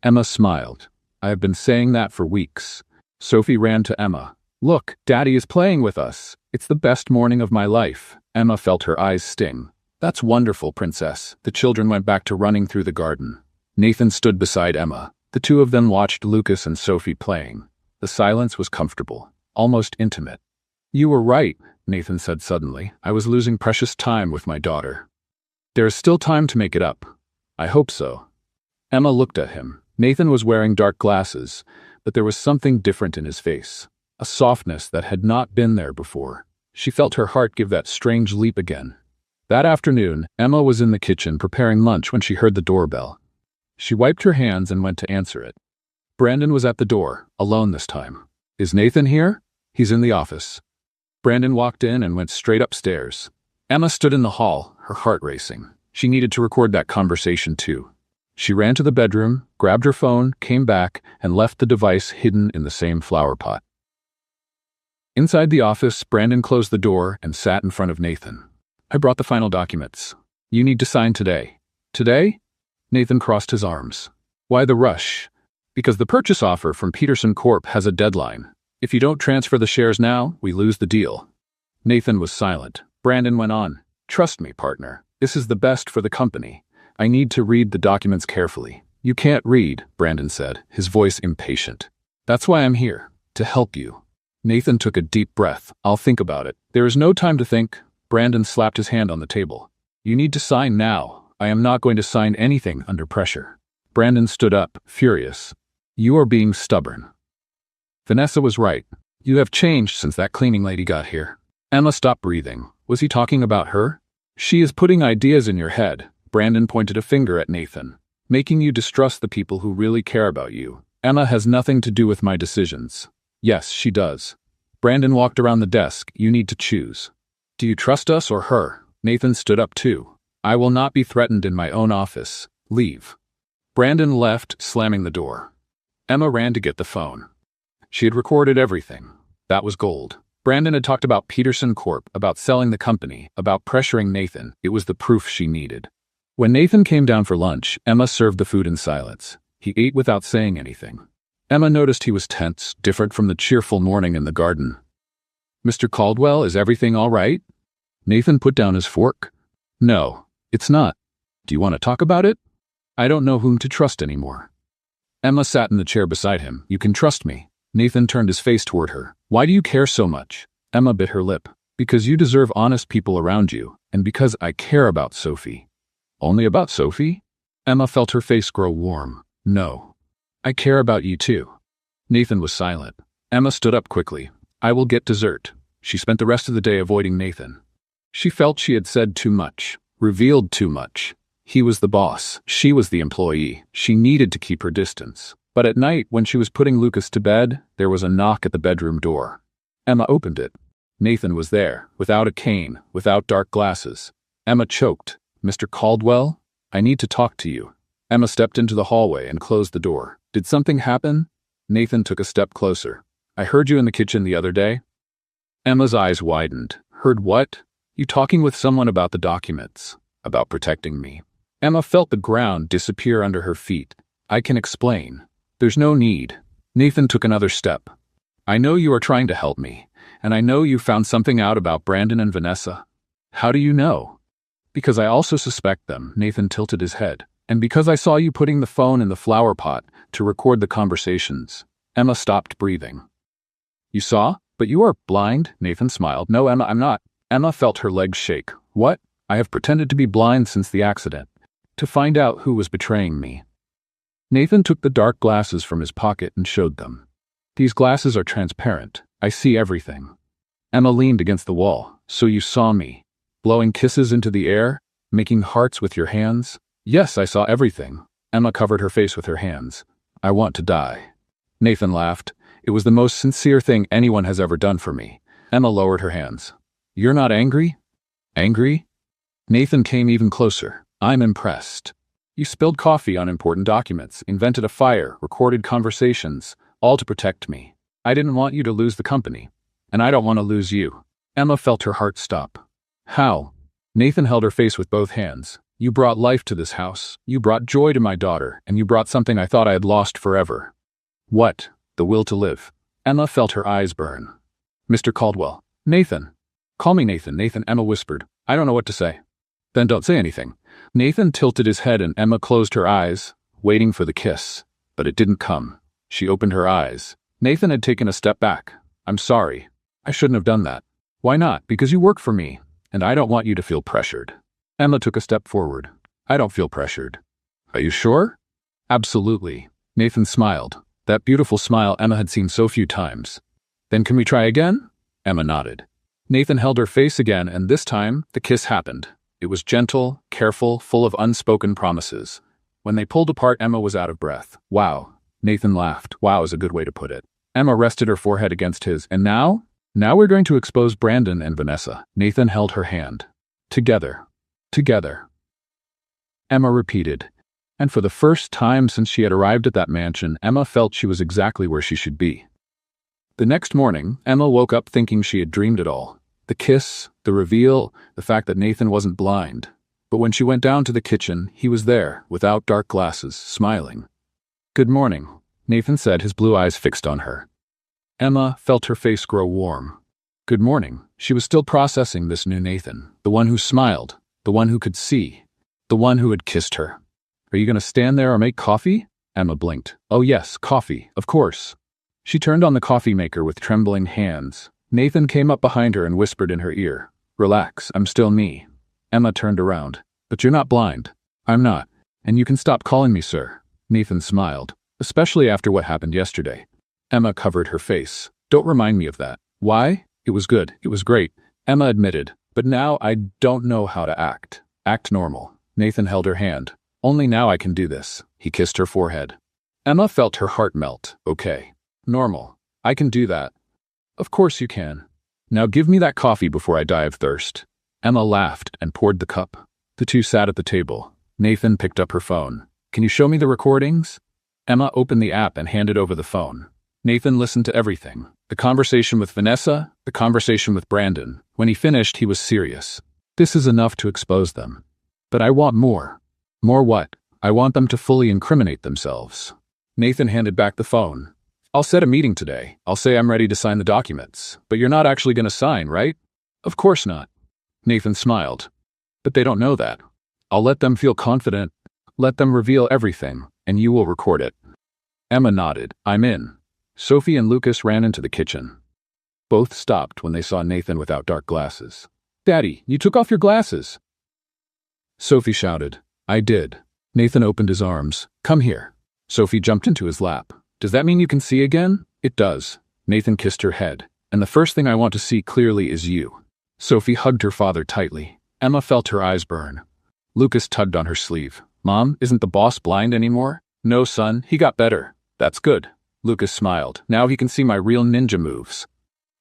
Emma smiled. "I have been saying that for weeks." Sophie ran to Emma. "Look, Daddy is playing with us. It's the best morning of my life." Emma felt her eyes sting. "That's wonderful, Princess." The children went back to running through the garden. Nathan stood beside Emma. The two of them watched Lucas and Sophie playing. The silence was comfortable, almost intimate. "You were right," Nathan said suddenly. "I was losing precious time with my daughter." "There is still time to make it up." "I hope so." Emma looked at him. Nathan was wearing dark glasses, but there was something different in his face, a softness that had not been there before. She felt her heart give that strange leap again. That afternoon, Emma was in the kitchen preparing lunch when she heard the doorbell. She wiped her hands and went to answer it. Brandon was at the door, alone this time. "Is Nathan here?" "He's in the office." Brandon walked in and went straight upstairs. Emma stood in the hall, her heart racing. She needed to record that conversation too. She ran to the bedroom, grabbed her phone, came back, and left the device hidden in the same flower pot. Inside the office, Brandon closed the door and sat in front of Nathan. "I brought the final documents. You need to sign today." "Today?" Nathan crossed his arms. "Why the rush?" "Because the purchase offer from Peterson Corp has a deadline. If you don't transfer the shares now, we lose the deal." Nathan was silent. Brandon went on. "Trust me, partner. This is the best for the company. I need to read the documents carefully." "You can't read," Brandon said, his voice impatient. "That's why I'm here, to help you." Nathan took a deep breath. "I'll think about it." "There is no time to think." Brandon slapped his hand on the table. "You need to sign now. I am not going to sign anything under pressure." Brandon stood up, furious. "You are being stubborn." Vanessa was right. "You have changed since that cleaning lady got here." Emma stopped breathing. Was he talking about her? "She is putting ideas in your head." Brandon pointed a finger at Nathan. "Making you distrust the people who really care about you." "Emma has nothing to do with my decisions." "Yes, she does." Brandon walked around the desk. "You need to choose." Do you trust us or her? Nathan stood up too. I will not be threatened in my own office. Leave. Brandon left, slamming the door. Emma ran to get the phone. She had recorded everything. That was gold. Brandon had talked about Peterson Corp., about selling the company, about pressuring Nathan. It was the proof she needed. When Nathan came down for lunch, Emma served the food in silence. He ate without saying anything. Emma noticed he was tense, different from the cheerful morning in the garden. Mr. Caldwell, is everything all right? Nathan put down his fork. No, it's not. Do you want to talk about it? I don't know whom to trust anymore. Emma sat in the chair beside him. You can trust me. Nathan turned his face toward her. Why do you care so much? Emma bit her lip. Because you deserve honest people around you, and because I care about Sophie. Only about Sophie? Emma felt her face grow warm. No. I care about you too. Nathan was silent. Emma stood up quickly. I will get dessert. She spent the rest of the day avoiding Nathan. She felt she had said too much, revealed too much. He was the boss. She was the employee. She needed to keep her distance. But at night, when she was putting Lucas to bed, there was a knock at the bedroom door. Emma opened it. Nathan was there, without a cane, without dark glasses. Emma choked. Mr. Caldwell, I need to talk to you. Emma stepped into the hallway and closed the door. Did something happen? Nathan took a step closer. I heard you in the kitchen the other day. Emma's eyes widened. Heard what? You talking with someone about the documents. About protecting me. Emma felt the ground disappear under her feet. I can explain. There's no need. Nathan took another step. I know you are trying to help me, and I know you found something out about Brandon and Vanessa. How do you know? Because I also suspect them, Nathan tilted his head. And because I saw you putting the phone in the flower pot to record the conversations. Emma stopped breathing. You saw? But you are blind, Nathan smiled. No, Emma, I'm not. Emma felt her legs shake. What? I have pretended to be blind since the accident. To find out who was betraying me. Nathan took the dark glasses from his pocket and showed them. These glasses are transparent. I see everything. Emma leaned against the wall. So you saw me. Blowing kisses into the air? Making hearts with your hands? Yes, I saw everything. Emma covered her face with her hands. I want to die. Nathan laughed. It was the most sincere thing anyone has ever done for me. Emma lowered her hands. You're not angry? Angry? Nathan came even closer. I'm impressed. You spilled coffee on important documents, invented a fire, recorded conversations, all to protect me. I didn't want you to lose the company, and I don't want to lose you. Emma felt her heart stop. How? Nathan held her face with both hands. You brought life to this house. You brought joy to my daughter, and you brought something I thought I had lost forever. What? The will to live. Emma felt her eyes burn. Mr. Caldwell. Nathan. Call me Nathan. Nathan, Emma whispered. I don't know what to say. Then don't say anything. Nathan tilted his head and Emma closed her eyes, waiting for the kiss. But it didn't come. She opened her eyes. Nathan had taken a step back. I'm sorry. I shouldn't have done that. Why not? Because you work for me, and I don't want you to feel pressured. Emma took a step forward. I don't feel pressured. Are you sure? Absolutely. Nathan smiled. That beautiful smile Emma had seen so few times. Then can we try again? Emma nodded. Nathan held her face again, and this time, the kiss happened. It was gentle, careful, full of unspoken promises. When they pulled apart, Emma was out of breath. Wow. Nathan laughed. Wow is a good way to put it. Emma rested her forehead against his. And now? Now we're going to expose Brandon and Vanessa. Nathan held her hand. Together. Together. Emma repeated. And for the first time since she had arrived at that mansion, Emma felt she was exactly where she should be. The next morning, Emma woke up thinking she had dreamed it all. The kiss, the reveal, the fact that Nathan wasn't blind. But when she went down to the kitchen, he was there, without dark glasses, smiling. Good morning, Nathan said, his blue eyes fixed on her. Emma felt her face grow warm. Good morning. She was still processing this new Nathan, the one who smiled, the one who could see, the one who had kissed her. Are you going to stand there or make coffee? Emma blinked. Oh yes, coffee, of course. She turned on the coffee maker with trembling hands. Nathan came up behind her and whispered in her ear. Relax, I'm still me. Emma turned around. But you're not blind. I'm not. And you can stop calling me sir. Nathan smiled. Especially after what happened yesterday. Emma covered her face. Don't remind me of that. Why? It was good. It was great. Emma admitted. But now I don't know how to act. Act normal. Nathan held her hand. Only now I can do this. He kissed her forehead. Emma felt her heart melt. Okay. Normal. I can do that. Of course you can. Now give me that coffee before I die of thirst. Emma laughed and poured the cup. The two sat at the table. Nathan picked up her phone. Can you show me the recordings? Emma opened the app and handed over the phone. Nathan listened to everything. The conversation with Vanessa, the conversation with Brandon. When he finished, he was serious. This is enough to expose them. But I want more. More what? I want them to fully incriminate themselves. Nathan handed back the phone. I'll set a meeting today. I'll say I'm ready to sign the documents. But you're not actually going to sign, right? Of course not. Nathan smiled. But they don't know that. I'll let them feel confident. Let them reveal everything, and you will record it. Emma nodded. I'm in. Sophie and Lucas ran into the kitchen. Both stopped when they saw Nathan without dark glasses. Daddy, you took off your glasses. Sophie shouted. I did. Nathan opened his arms. Come here. Sophie jumped into his lap. Does that mean you can see again? It does. Nathan kissed her head. And the first thing I want to see clearly is you. Sophie hugged her father tightly. Emma felt her eyes burn. Lucas tugged on her sleeve. Mom, isn't the boss blind anymore? No, son, he got better. That's good. Lucas smiled. Now he can see my real ninja moves.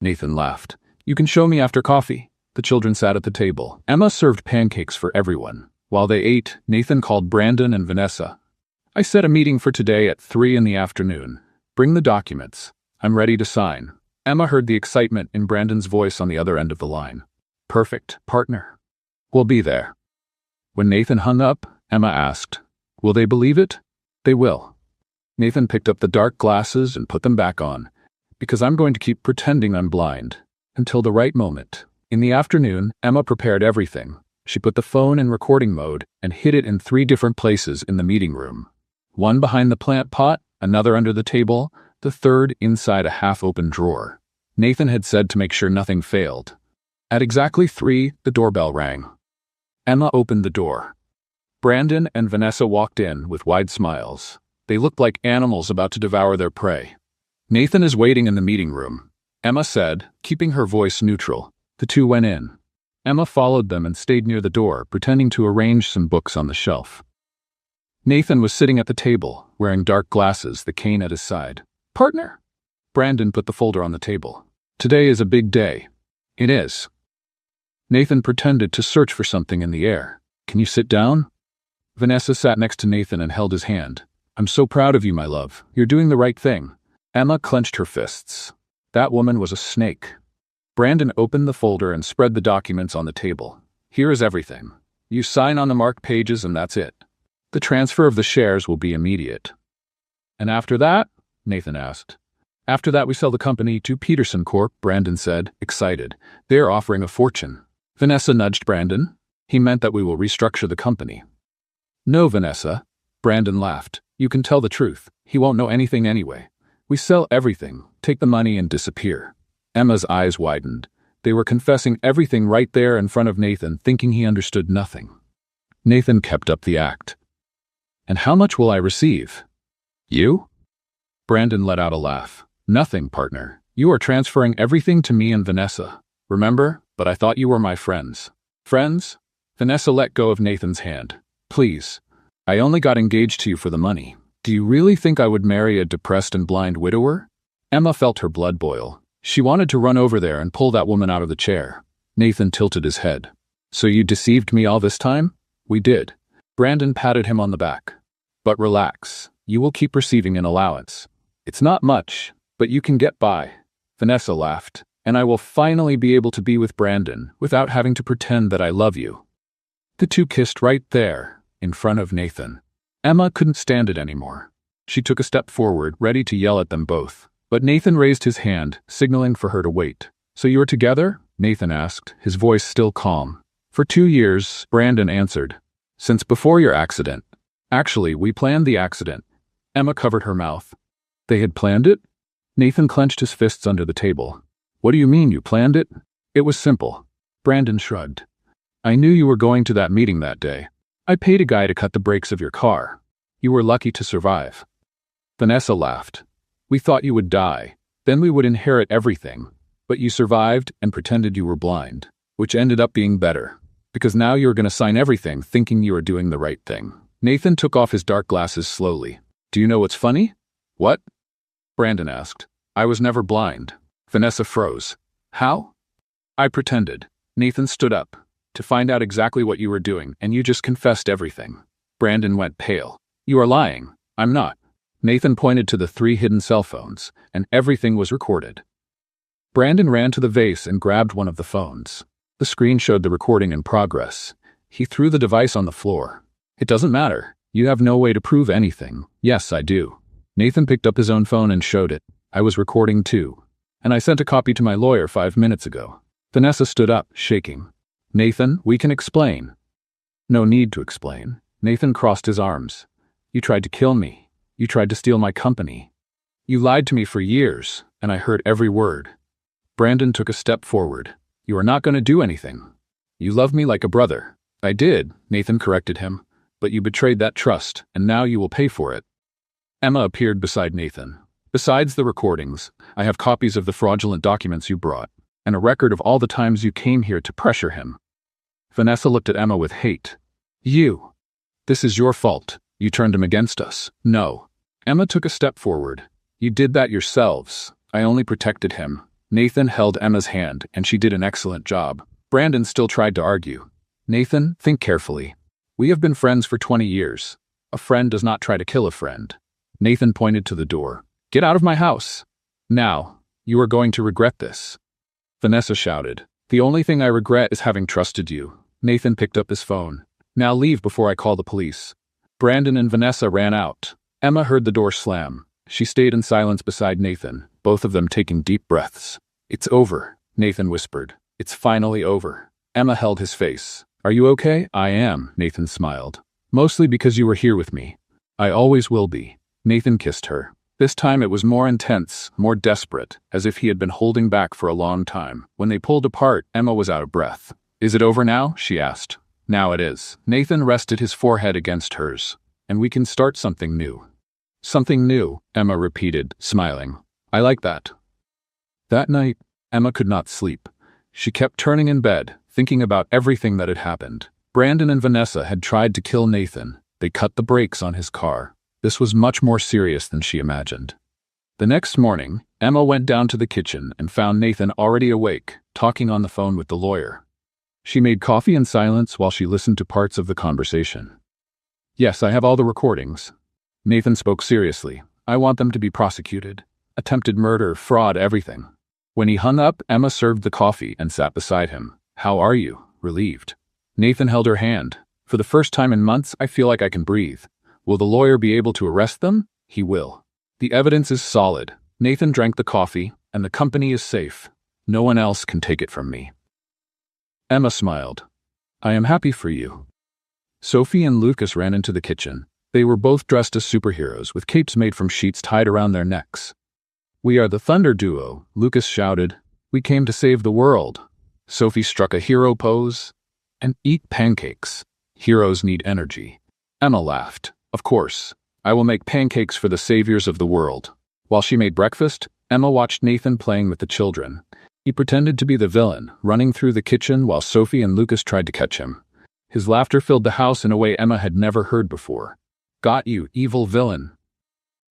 Nathan laughed. You can show me after coffee. The children sat at the table. Emma served pancakes for everyone. While they ate, Nathan called Brandon and Vanessa. I set a meeting for today at 3 in the afternoon. Bring the documents. I'm ready to sign. Emma heard the excitement in Brandon's voice on the other end of the line. Perfect, partner. We'll be there. When Nathan hung up, Emma asked, will they believe it? They will. Nathan picked up the dark glasses and put them back on, because I'm going to keep pretending I'm blind, until the right moment. In the afternoon, Emma prepared everything. She put the phone in recording mode and hid it in 3 different places in the meeting room. One behind the plant pot, another under the table, the third inside a half-open drawer. Nathan had said to make sure nothing failed. At exactly 3, the doorbell rang. Emma opened the door. Brandon and Vanessa walked in with wide smiles. They looked like animals about to devour their prey. Nathan is waiting in the meeting room, Emma said, keeping her voice neutral. The two went in. Emma followed them and stayed near the door, pretending to arrange some books on the shelf. Nathan was sitting at the table, wearing dark glasses, the cane at his side. Partner? Brandon put the folder on the table. Today is a big day. It is. Nathan pretended to search for something in the air. Can you sit down? Vanessa sat next to Nathan and held his hand. I'm so proud of you, my love. You're doing the right thing. Emma clenched her fists. That woman was a snake. Brandon opened the folder and spread the documents on the table. Here is everything. You sign on the marked pages and that's it. The transfer of the shares will be immediate. And after that? Nathan asked. After that we sell the company to Peterson Corp., Brandon said, excited. They're offering a fortune. Vanessa nudged Brandon. He meant that we will restructure the company. No, Vanessa. Brandon laughed. You can tell the truth. He won't know anything anyway. We sell everything, take the money and disappear. Emma's eyes widened. They were confessing everything right there in front of Nathan, thinking he understood nothing. Nathan kept up the act. And how much will I receive? You? Brandon let out a laugh. Nothing, partner. You are transferring everything to me and Vanessa. Remember? But I thought you were my friends. Friends? Vanessa let go of Nathan's hand. Please. I only got engaged to you for the money. Do you really think I would marry a depressed and blind widower? Emma felt her blood boil. She wanted to run over there and pull that woman out of the chair. Nathan tilted his head. So you deceived me all this time? We did. Brandon patted him on the back. But relax. You will keep receiving an allowance. It's not much, but you can get by. Vanessa laughed. And I will finally be able to be with Brandon without having to pretend that I love you. The two kissed right there, in front of Nathan. Emma couldn't stand it anymore. She took a step forward, ready to yell at them both. But Nathan raised his hand, signaling for her to wait. So you are together? Nathan asked, his voice still calm. For 2 years, Brandon answered. Since before your accident. Actually, we planned the accident. Emma covered her mouth. They had planned it? Nathan clenched his fists under the table. What do you mean you planned it? It was simple. Brandon shrugged. I knew you were going to that meeting that day. I paid a guy to cut the brakes of your car. You were lucky to survive. Vanessa laughed. We thought you would die. Then we would inherit everything. But you survived and pretended you were blind, which ended up being better. Because now you're going to sign everything thinking you are doing the right thing. Nathan took off his dark glasses slowly. Do you know what's funny? What? Brandon asked. I was never blind. Vanessa froze. How? I pretended. Nathan stood up. To find out exactly what you were doing, and you just confessed everything. Brandon went pale. You are lying. I'm not. Nathan pointed to the 3 hidden cell phones, and everything was recorded. Brandon ran to the vase and grabbed one of the phones. The screen showed the recording in progress. He threw the device on the floor. It doesn't matter. You have no way to prove anything. Yes, I do. Nathan picked up his own phone and showed it. I was recording too. And I sent a copy to my lawyer 5 minutes ago. Vanessa stood up, shaking. Nathan, we can explain. No need to explain. Nathan crossed his arms. You tried to kill me. You tried to steal my company. You lied to me for years, and I heard every word. Brandon took a step forward. You are not going to do anything. You love me like a brother. I did, Nathan corrected him. But you betrayed that trust, and now you will pay for it. Emma appeared beside Nathan. Besides the recordings, I have copies of the fraudulent documents you brought, and a record of all the times you came here to pressure him. Vanessa looked at Emma with hate. You. This is your fault. You turned him against us. No. Emma took a step forward. You did that yourselves. I only protected him. Nathan held Emma's hand, and she did an excellent job. Brandon still tried to argue. Nathan, think carefully. We have been friends for 20 years. A friend does not try to kill a friend. Nathan pointed to the door. Get out of my house. Now, you are going to regret this. Vanessa shouted. The only thing I regret is having trusted you. Nathan picked up his phone. Now leave before I call the police. Brandon and Vanessa ran out. Emma heard the door slam. She stayed in silence beside Nathan, both of them taking deep breaths. It's over, Nathan whispered. It's finally over. Emma held his face. Are you okay? I am, Nathan smiled. Mostly because you were here with me. I always will be. Nathan kissed her. This time it was more intense, more desperate, as if he had been holding back for a long time. When they pulled apart, Emma was out of breath. Is it over now? She asked. Now it is. Nathan rested his forehead against hers. And we can start something new. Something new, Emma repeated, smiling. I like that. That night, Emma could not sleep. She kept turning in bed, thinking about everything that had happened. Brandon and Vanessa had tried to kill Nathan. They cut the brakes on his car. This was much more serious than she imagined. The next morning, Emma went down to the kitchen and found Nathan already awake, talking on the phone with the lawyer. She made coffee in silence while she listened to parts of the conversation. Yes, I have all the recordings. Nathan spoke seriously. I want them to be prosecuted. Attempted murder, fraud, everything. When he hung up, Emma served the coffee and sat beside him. How are you? Relieved. Nathan held her hand. For the first time in months, I feel like I can breathe. Will the lawyer be able to arrest them? He will. The evidence is solid. Nathan drank the coffee, and the company is safe. No one else can take it from me. Emma smiled. I am happy for you. Sophie and Lucas ran into the kitchen. They were both dressed as superheroes, with capes made from sheets tied around their necks. We are the Thunder Duo, Lucas shouted. We came to save the world. Sophie struck a hero pose. And eat pancakes. Heroes need energy. Emma laughed. Of course. I will make pancakes for the saviors of the world. While she made breakfast, Emma watched Nathan playing with the children. He pretended to be the villain, running through the kitchen while Sophie and Lucas tried to catch him. His laughter filled the house in a way Emma had never heard before. Got you, evil villain.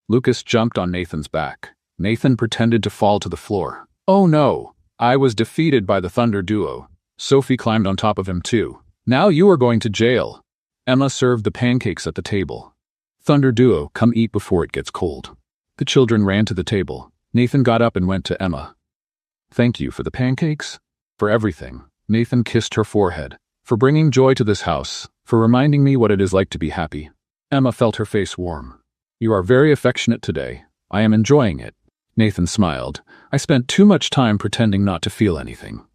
Lucas jumped on Nathan's back. Nathan pretended to fall to the floor. Oh no! I was defeated by the Thunder Duo. Sophie climbed on top of him too. Now you are going to jail. Emma served the pancakes at the table. Thunder Duo, come eat before it gets cold. The children ran to the table. Nathan got up and went to Emma. Thank you for the pancakes. For everything. Nathan kissed her forehead. For bringing joy to this house. For reminding me what it is like to be happy. Emma felt her face warm. You are very affectionate today. I am enjoying it. Nathan smiled. I spent too much time pretending not to feel anything.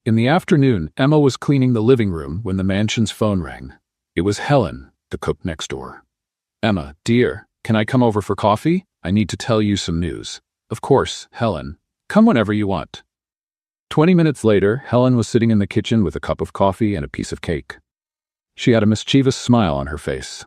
In the afternoon, Emma was cleaning the living room when the mansion's phone rang. It was Helen, the cook next door. Emma, dear, can I come over for coffee? I need to tell you some news. Of course, Helen. Come whenever you want. 20 minutes later, Helen was sitting in the kitchen with a cup of coffee and a piece of cake. She had a mischievous smile on her face.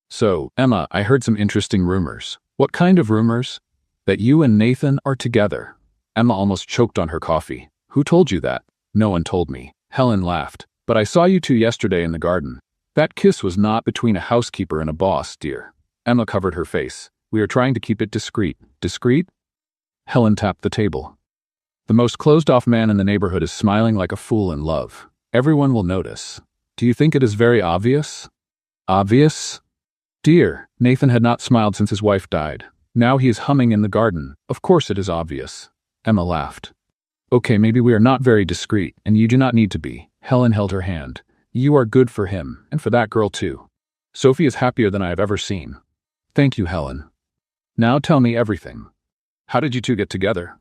So, Emma, I heard some interesting rumors. What kind of rumors? That you and Nathan are together. Emma almost choked on her coffee. Who told you that? No one told me. Helen laughed. But I saw you two yesterday in the garden. That kiss was not between a housekeeper and a boss, dear. Emma covered her face. We are trying to keep it discreet. Discreet? Helen tapped the table. The most closed-off man in the neighborhood is smiling like a fool in love. Everyone will notice. Do you think it is very obvious? Obvious? Dear, Nathan had not smiled since his wife died. Now he is humming in the garden. Of course it is obvious. Emma laughed. Okay, maybe we are not very discreet, and you do not need to be. Helen held her hand. You are good for him, and for that girl too. Sophie is happier than I have ever seen. Thank you, Helen. Now tell me everything. How did you two get together?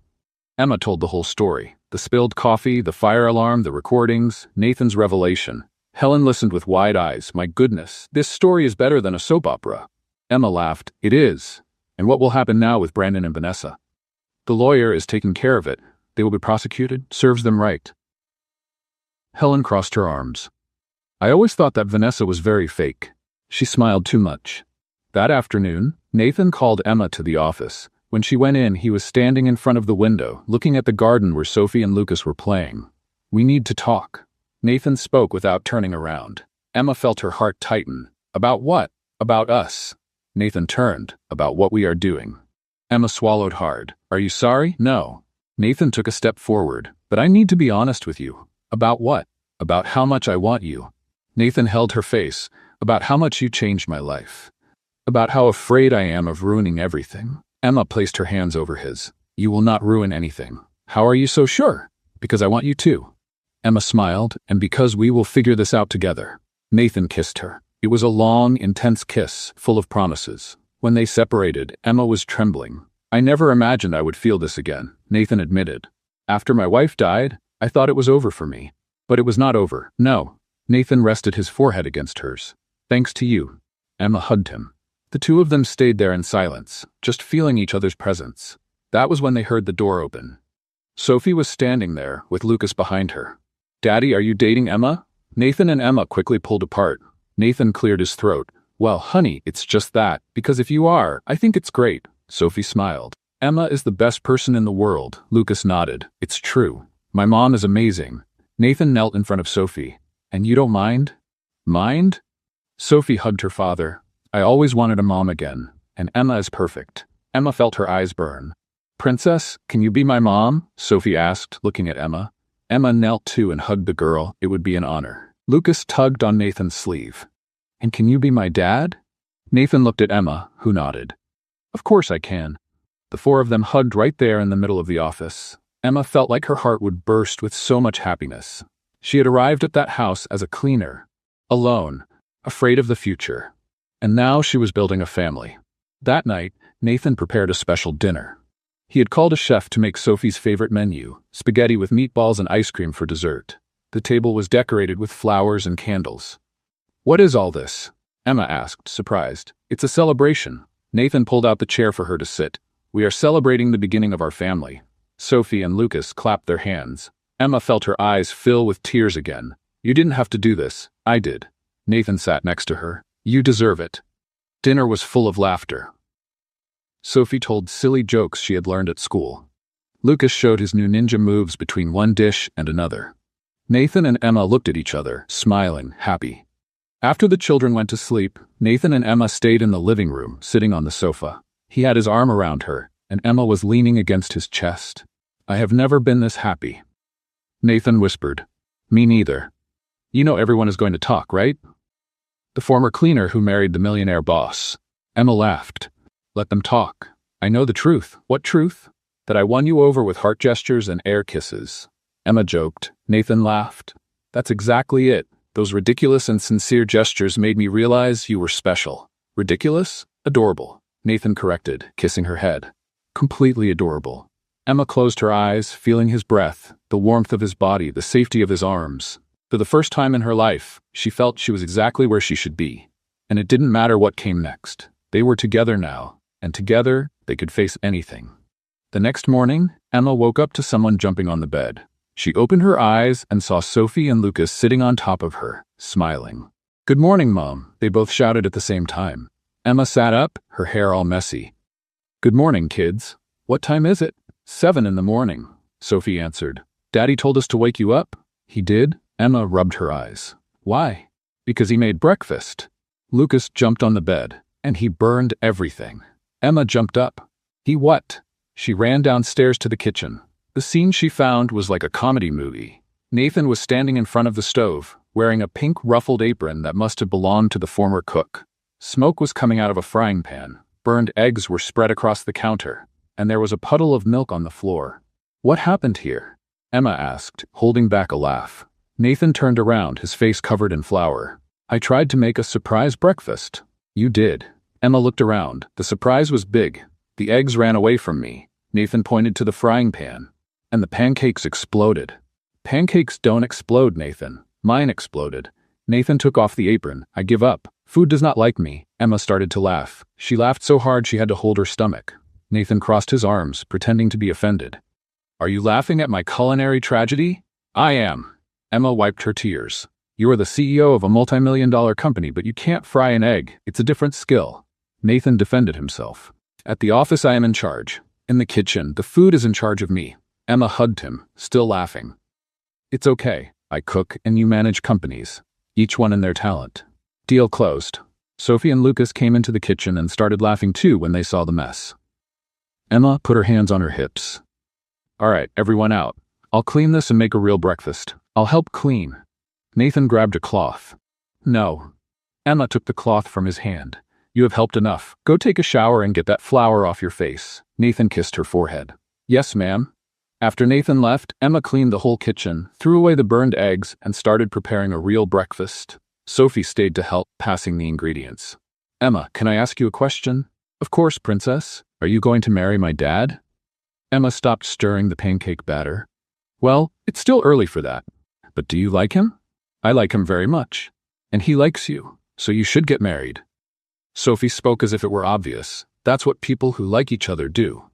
Emma told the whole story. The spilled coffee, the fire alarm, the recordings, Nathan's revelation. Helen listened with wide eyes. My goodness, this story is better than a soap opera. Emma laughed. It is. And what will happen now with Brandon and Vanessa? The lawyer is taking care of it. They will be prosecuted. Serves them right. Helen crossed her arms. I always thought that Vanessa was very fake. She smiled too much. That afternoon, Nathan called Emma to the office. When she went in, he was standing in front of the window, looking at the garden where Sophie and Lucas were playing. We need to talk. Nathan spoke without turning around. Emma felt her heart tighten. About what? About us. Nathan turned. About what we are doing. Emma swallowed hard. Are you sorry? No. Nathan took a step forward. But I need to be honest with you. About what? About how much I want you. Nathan held her face. About how much you changed my life. About how afraid I am of ruining everything. Emma placed her hands over his. You will not ruin anything. How are you so sure? Because I want you to. Emma smiled, and because we will figure this out together. Nathan kissed her. It was a long, intense kiss, full of promises. When they separated, Emma was trembling. I never imagined I would feel this again, Nathan admitted. After my wife died, I thought it was over for me. But it was not over, no. Nathan rested his forehead against hers. Thanks to you. Emma hugged him. The two of them stayed there in silence, just feeling each other's presence. That was when they heard the door open. Sophie was standing there, with Lucas behind her. Daddy, are you dating Emma? Nathan and Emma quickly pulled apart. Nathan cleared his throat. Well, honey, it's just that, because if you are, I think it's great. Sophie smiled. Emma is the best person in the world. Lucas nodded. It's true. My mom is amazing. Nathan knelt in front of Sophie. And you don't mind? Mind? Sophie hugged her father. I always wanted a mom again, and Emma is perfect. Emma felt her eyes burn. Princess, can you be my mom? Sophie asked, looking at Emma. Emma knelt too and hugged the girl. It would be an honor. Lucas tugged on Nathan's sleeve. And can you be my dad? Nathan looked at Emma, who nodded. Of course I can. The four of them hugged right there in the middle of the office. Emma felt like her heart would burst with so much happiness. She had arrived at that house as a cleaner, alone, afraid of the future. And now she was building a family. That night, Nathan prepared a special dinner. He had called a chef to make Sophie's favorite menu, spaghetti with meatballs and ice cream for dessert. The table was decorated with flowers and candles. What is all this? Emma asked, surprised. It's a celebration. Nathan pulled out the chair for her to sit. We are celebrating the beginning of our family. Sophie and Lucas clapped their hands. Emma felt her eyes fill with tears again. You didn't have to do this. I did. Nathan sat next to her. You deserve it. Dinner was full of laughter. Sophie told silly jokes she had learned at school. Lucas showed his new ninja moves between one dish and another. Nathan and Emma looked at each other, smiling, happy. After the children went to sleep, Nathan and Emma stayed in the living room, sitting on the sofa. He had his arm around her, and Emma was leaning against his chest. I have never been this happy. Nathan whispered. Me neither. You know everyone is going to talk, right? The former cleaner who married the millionaire boss. Emma laughed. Let them talk. I know the truth. What truth? That I won you over with heart gestures and air kisses. Emma joked. Nathan laughed. That's exactly it. Those ridiculous and sincere gestures made me realize you were special. Ridiculous? Adorable. Nathan corrected, kissing her head. Completely adorable. Emma closed her eyes, feeling his breath, the warmth of his body, the safety of his arms. For the first time in her life, she felt she was exactly where she should be. And it didn't matter what came next. They were together now, and together they could face anything. The next morning, Emma woke up to someone jumping on the bed. She opened her eyes and saw Sophie and Lucas sitting on top of her, smiling. Good morning, Mom, they both shouted at the same time. Emma sat up, her hair all messy. Good morning, kids. What time is it? 7 in the morning, Sophie answered. Daddy told us to wake you up. He did? Emma rubbed her eyes. Why? Because he made breakfast. Lucas jumped on the bed, and he burned everything. Emma jumped up. He what? She ran downstairs to the kitchen. The scene she found was like a comedy movie. Nathan was standing in front of the stove, wearing a pink ruffled apron that must have belonged to the former cook. Smoke was coming out of a frying pan, burned eggs were spread across the counter, and there was a puddle of milk on the floor. "What happened here?" Emma asked, holding back a laugh. Nathan turned around, his face covered in flour. "I tried to make a surprise breakfast." "You did." Emma looked around. The surprise was big. The eggs ran away from me. Nathan pointed to the frying pan. "And the pancakes exploded." "Pancakes don't explode, Nathan. Mine exploded." Nathan took off the apron. "I give up. Food does not like me." Emma started to laugh. She laughed so hard she had to hold her stomach. Nathan crossed his arms, pretending to be offended. "Are you laughing at my culinary tragedy?" "I am." Emma wiped her tears. "You are the CEO of a multi-million-dollar company, but you can't fry an egg. It's a different skill." Nathan defended himself. "At the office I am in charge. In the kitchen, the food is in charge of me." Emma hugged him, still laughing. "It's okay. I cook and you manage companies, each one in their talent." Deal closed. Sophie and Lucas came into the kitchen and started laughing too when they saw the mess. Emma put her hands on her hips. "All right, everyone out. I'll clean this and make a real breakfast. I'll help clean." Nathan grabbed a cloth. "No." Emma took the cloth from his hand. "You have helped enough. Go take a shower and get that flour off your face." Nathan kissed her forehead. "Yes, ma'am." After Nathan left, Emma cleaned the whole kitchen, threw away the burned eggs, and started preparing a real breakfast. Sophie stayed to help, passing the ingredients. "Emma, can I ask you a question?" "Of course, princess. Are you going to marry my dad?" Emma stopped stirring the pancake batter. "Well, it's still early for that. But do you like him?" "I like him very much. And he likes you, so you should get married." Sophie spoke as if it were obvious. That's what people who like each other do.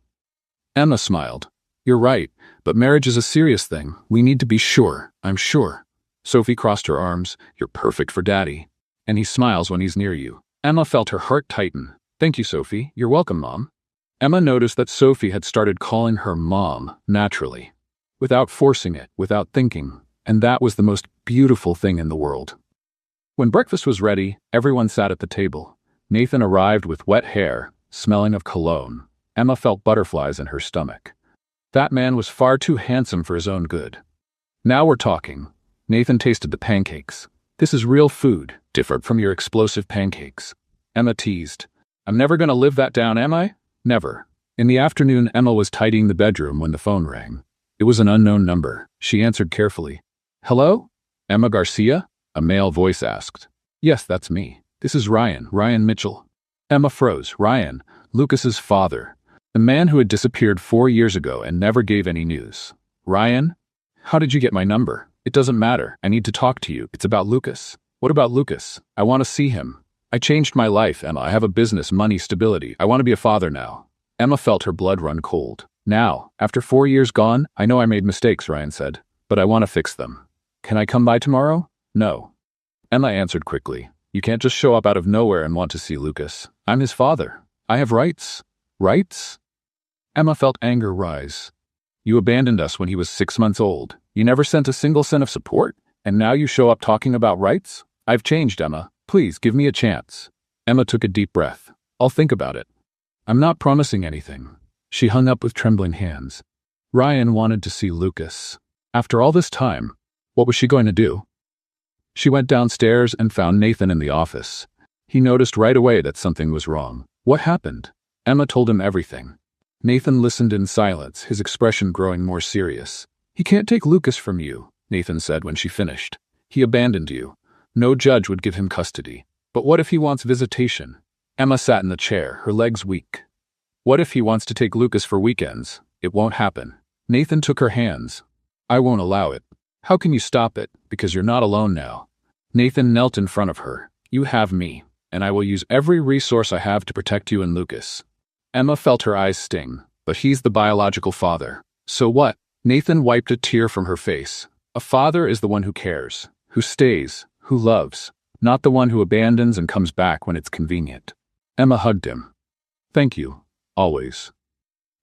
Emma smiled. "You're right, but marriage is a serious thing. We need to be sure, I'm sure." Sophie crossed her arms. "You're perfect for Daddy. And he smiles when he's near you." Emma felt her heart tighten. "Thank you, Sophie. You're welcome, Mom." Emma noticed that Sophie had started calling her Mom naturally, without forcing it, without thinking, and that was the most beautiful thing in the world. When breakfast was ready, everyone sat at the table. Nathan arrived with wet hair, smelling of cologne. Emma felt butterflies in her stomach. That man was far too handsome for his own good. "Now we're talking." Nathan tasted the pancakes. "This is real food, different from your explosive pancakes." Emma teased. "I'm never going to live that down, am I?" "Never." In the afternoon, Emma was tidying the bedroom when the phone rang. It was an unknown number. She answered carefully. "Hello? Emma Garcia?" a male voice asked. "Yes, that's me. This is Ryan Mitchell." Emma froze. Ryan, Lucas's father. The man who had disappeared 4 years ago and never gave any news. "Ryan? How did you get my number?" "It doesn't matter. I need to talk to you. It's about Lucas." "What about Lucas?" "I want to see him. I changed my life, Emma. I have a business, money, stability. I want to be a father now." Emma felt her blood run cold. "Now, after 4 years gone, I know I made mistakes," Ryan said, "but I want to fix them. Can I come by tomorrow?" "No." Emma answered quickly. "You can't just show up out of nowhere and want to see Lucas. I'm his father. I have rights." "Rights?" Emma felt anger rise. "You abandoned us when he was 6 months old. You never sent a single cent of support, and now you show up talking about rights? I've changed, Emma. Please, give me a chance." Emma took a deep breath. "I'll think about it. I'm not promising anything." She hung up with trembling hands. Ryan wanted to see Lucas. After all this time, what was she going to do? She went downstairs and found Nathan in the office. He noticed right away that something was wrong. "What happened?" Emma told him everything. Nathan listened in silence, his expression growing more serious. "He can't take Lucas from you," Nathan said when she finished. "He abandoned you. No judge would give him custody. But what if he wants visitation?" Emma sat in the chair, her legs weak. "What if he wants to take Lucas for weekends?" "It won't happen." Nathan took her hands. "I won't allow it." "How can you stop it? Because you're not alone now." Nathan knelt in front of her. "You have me, and I will use every resource I have to protect you and Lucas." Emma felt her eyes sting. "But he's the biological father." "So what?" Nathan wiped a tear from her face. "A father is the one who cares, who stays, who loves, not the one who abandons and comes back when it's convenient." Emma hugged him. "Thank you. Always."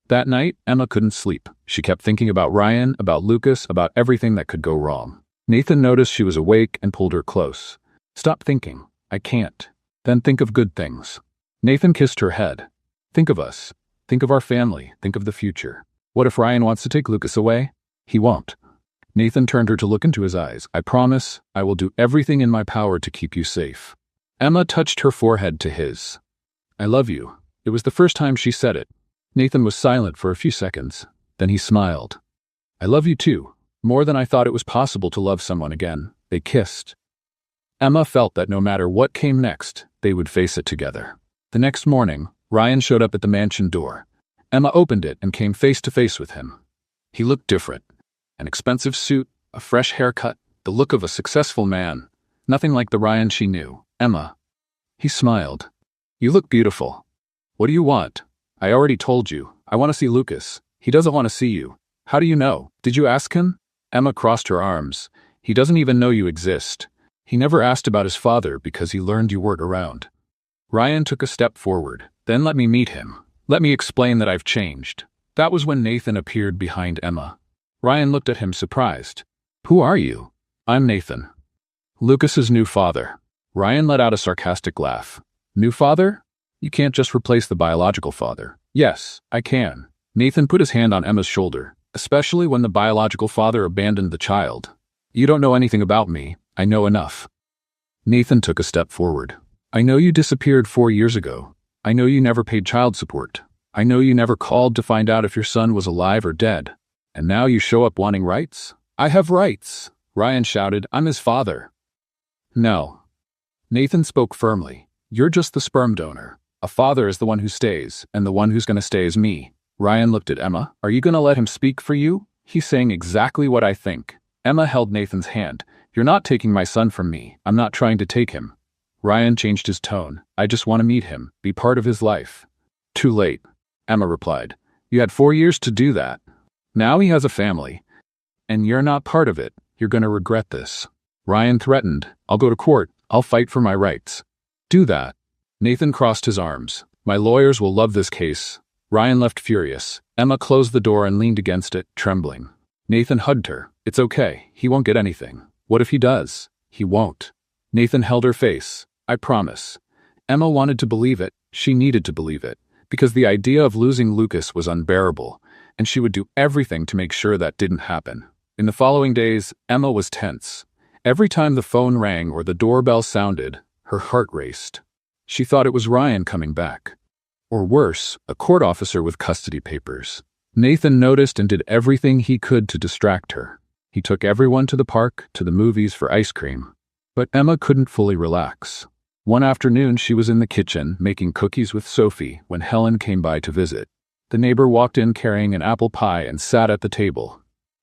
That night, Emma couldn't sleep. She kept thinking about Ryan, about Lucas, about everything that could go wrong. Nathan noticed she was awake and pulled her close. "Stop thinking. I can't. Then think of good things." Nathan kissed her head. "Think of us. Think of our family. Think of the future." What if Ryan wants to take Lucas away? He won't. Nathan turned her to look into his eyes. I promise I will do everything in my power to keep you safe. Emma touched her forehead to his. I love you. It was the first time she said it. Nathan was silent for a few seconds. Then he smiled. I love you too. More than I thought it was possible to love someone again. They kissed. Emma felt that no matter what came next, they would face it together. The next morning, Ryan showed up at the mansion door. Emma opened it and came face to face with him. He looked different. An expensive suit, a fresh haircut, the look of a successful man. Nothing like the Ryan she knew. Emma. He smiled. You look beautiful. What do you want? I already told you. I want to see Lucas. He doesn't want to see you. How do you know? Did you ask him? Emma crossed her arms. He doesn't even know you exist. He never asked about his father because he learned you weren't around. Ryan took a step forward. Then let me meet him. Let me explain that I've changed. That was when Nathan appeared behind Emma. Ryan looked at him surprised. Who are you? I'm Nathan. Lucas's new father. Ryan let out a sarcastic laugh. New father? You can't just replace the biological father. Yes, I can. Nathan put his hand on Emma's shoulder, especially when the biological father abandoned the child. You don't know anything about me. I know enough. Nathan took a step forward. I know you disappeared 4 years ago. I know you never paid child support. I know you never called to find out if your son was alive or dead. And now you show up wanting rights? I have rights, Ryan shouted. I'm his father. No. Nathan spoke firmly. You're just the sperm donor. A father is the one who stays, and the one who's going to stay is me. Ryan looked at Emma. Are you going to let him speak for you? He's saying exactly what I think. Emma held Nathan's hand. You're not taking my son from me. I'm not trying to take him. Ryan changed his tone. I just want to meet him, be part of his life. Too late, Emma replied. You had 4 years to do that. Now he has a family. And you're not part of it. You're going to regret this. Ryan threatened. I'll go to court. I'll fight for my rights. Do that. Nathan crossed his arms. My lawyers will love this case. Ryan left furious. Emma closed the door and leaned against it, trembling. Nathan hugged her. It's okay. He won't get anything. What if he does? He won't. Nathan held her face. I promise. Emma wanted to believe it. She needed to believe it, because the idea of losing Lucas was unbearable, and she would do everything to make sure that didn't happen. In the following days, Emma was tense. Every time the phone rang or the doorbell sounded, her heart raced. She thought it was Ryan coming back. Or worse, a court officer with custody papers. Nathan noticed and did everything he could to distract her. He took everyone to the park, to the movies for ice cream. But Emma couldn't fully relax. One afternoon, she was in the kitchen, making cookies with Sophie, when Helen came by to visit. The neighbor walked in carrying an apple pie and sat at the table.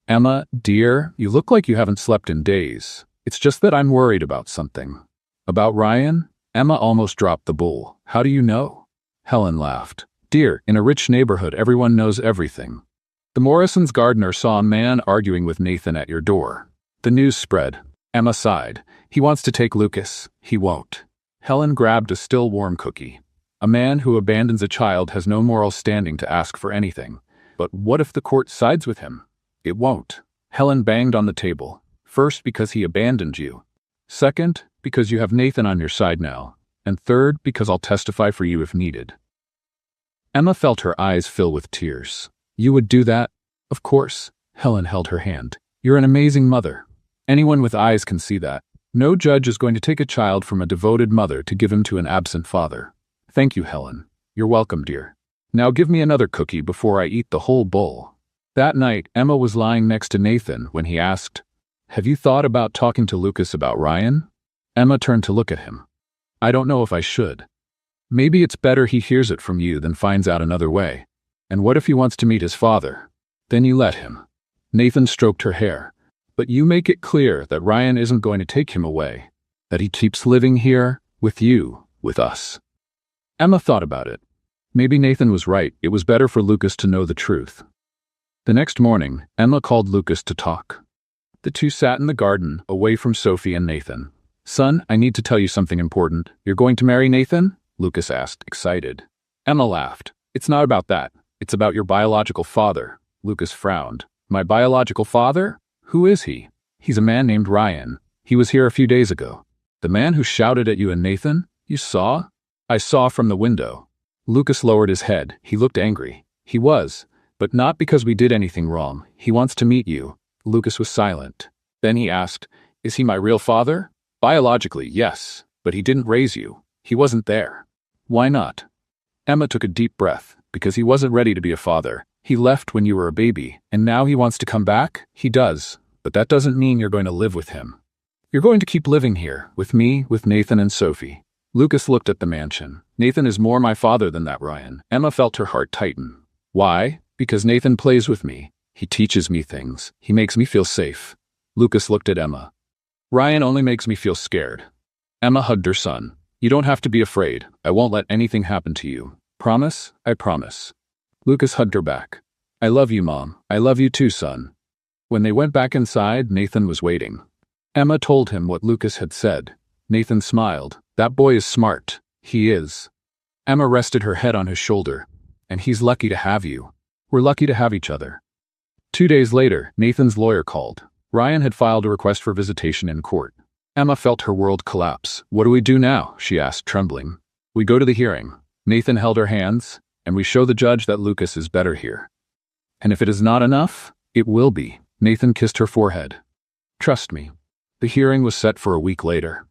Emma, dear, you look like you haven't slept in days. It's just that I'm worried about something. About Ryan? Emma almost dropped the bowl. How do you know? Helen laughed. Dear, in a rich neighborhood, everyone knows everything. The Morrisons' gardener saw a man arguing with Nathan at your door. The news spread. Emma sighed. He wants to take Lucas. He won't. Helen grabbed a still warm cookie. A man who abandons a child has no moral standing to ask for anything. But what if the court sides with him? It won't. Helen banged on the table. First, because he abandoned you. Second, because you have Nathan on your side now. And third, because I'll testify for you if needed. Emma felt her eyes fill with tears. You would do that? Of course. Helen held her hand. You're an amazing mother. Anyone with eyes can see that. No judge is going to take a child from a devoted mother to give him to an absent father. Thank you, Helen. You're welcome, dear. Now give me another cookie before I eat the whole bowl. That night, Emma was lying next to Nathan when he asked, Have you thought about talking to Lucas about Ryan? Emma turned to look at him. I don't know if I should. Maybe it's better he hears it from you than finds out another way. And what if he wants to meet his father? Then you let him. Nathan stroked her hair. But you make it clear that Ryan isn't going to take him away. That he keeps living here, with you, with us. Emma thought about it. Maybe Nathan was right. It was better for Lucas to know the truth. The next morning, Emma called Lucas to talk. The two sat in the garden, away from Sophie and Nathan. Son, I need to tell you something important. You're going to marry Nathan? Lucas asked, excited. Emma laughed. It's not about that. It's about your biological father. Lucas frowned. My biological father? Who is he? He's a man named Ryan. He was here a few days ago. The man who shouted at you and Nathan? You saw? I saw from the window. Lucas lowered his head. He looked angry. He was. But not because we did anything wrong. He wants to meet you." Lucas was silent. Then he asked, "Is he my real father?" "Biologically, yes, but he didn't raise you. He wasn't there." "Why not?" Emma took a deep breath. "Because he wasn't ready to be a father. He left when you were a baby, and now he wants to come back?" "He does, but that doesn't mean you're going to live with him. You're going to keep living here, with me, with Nathan and Sophie." Lucas looked at the mansion. "Nathan is more my father than that, Ryan." Emma felt her heart tighten. "Why?" "Because Nathan plays with me. He teaches me things. He makes me feel safe." Lucas looked at Emma. "Ryan only makes me feel scared." Emma hugged her son. "You don't have to be afraid. I won't let anything happen to you. Promise?" "I promise." Lucas hugged her back. "I love you, Mom. I love you too, son." When they went back inside, Nathan was waiting. Emma told him what Lucas had said. Nathan smiled. "That boy is smart." "He is." Emma rested her head on his shoulder. "And he's lucky to have you. We're lucky to have each other." 2 days later, Nathan's lawyer called. Ryan had filed a request for visitation in court. Emma felt her world collapse. "What do we do now?" she asked, trembling. "We go to the hearing." Nathan held her hands, "And we show the judge that Lucas is better here. And if it is not enough, it will be." Nathan kissed her forehead. "Trust me." The hearing was set for a week later.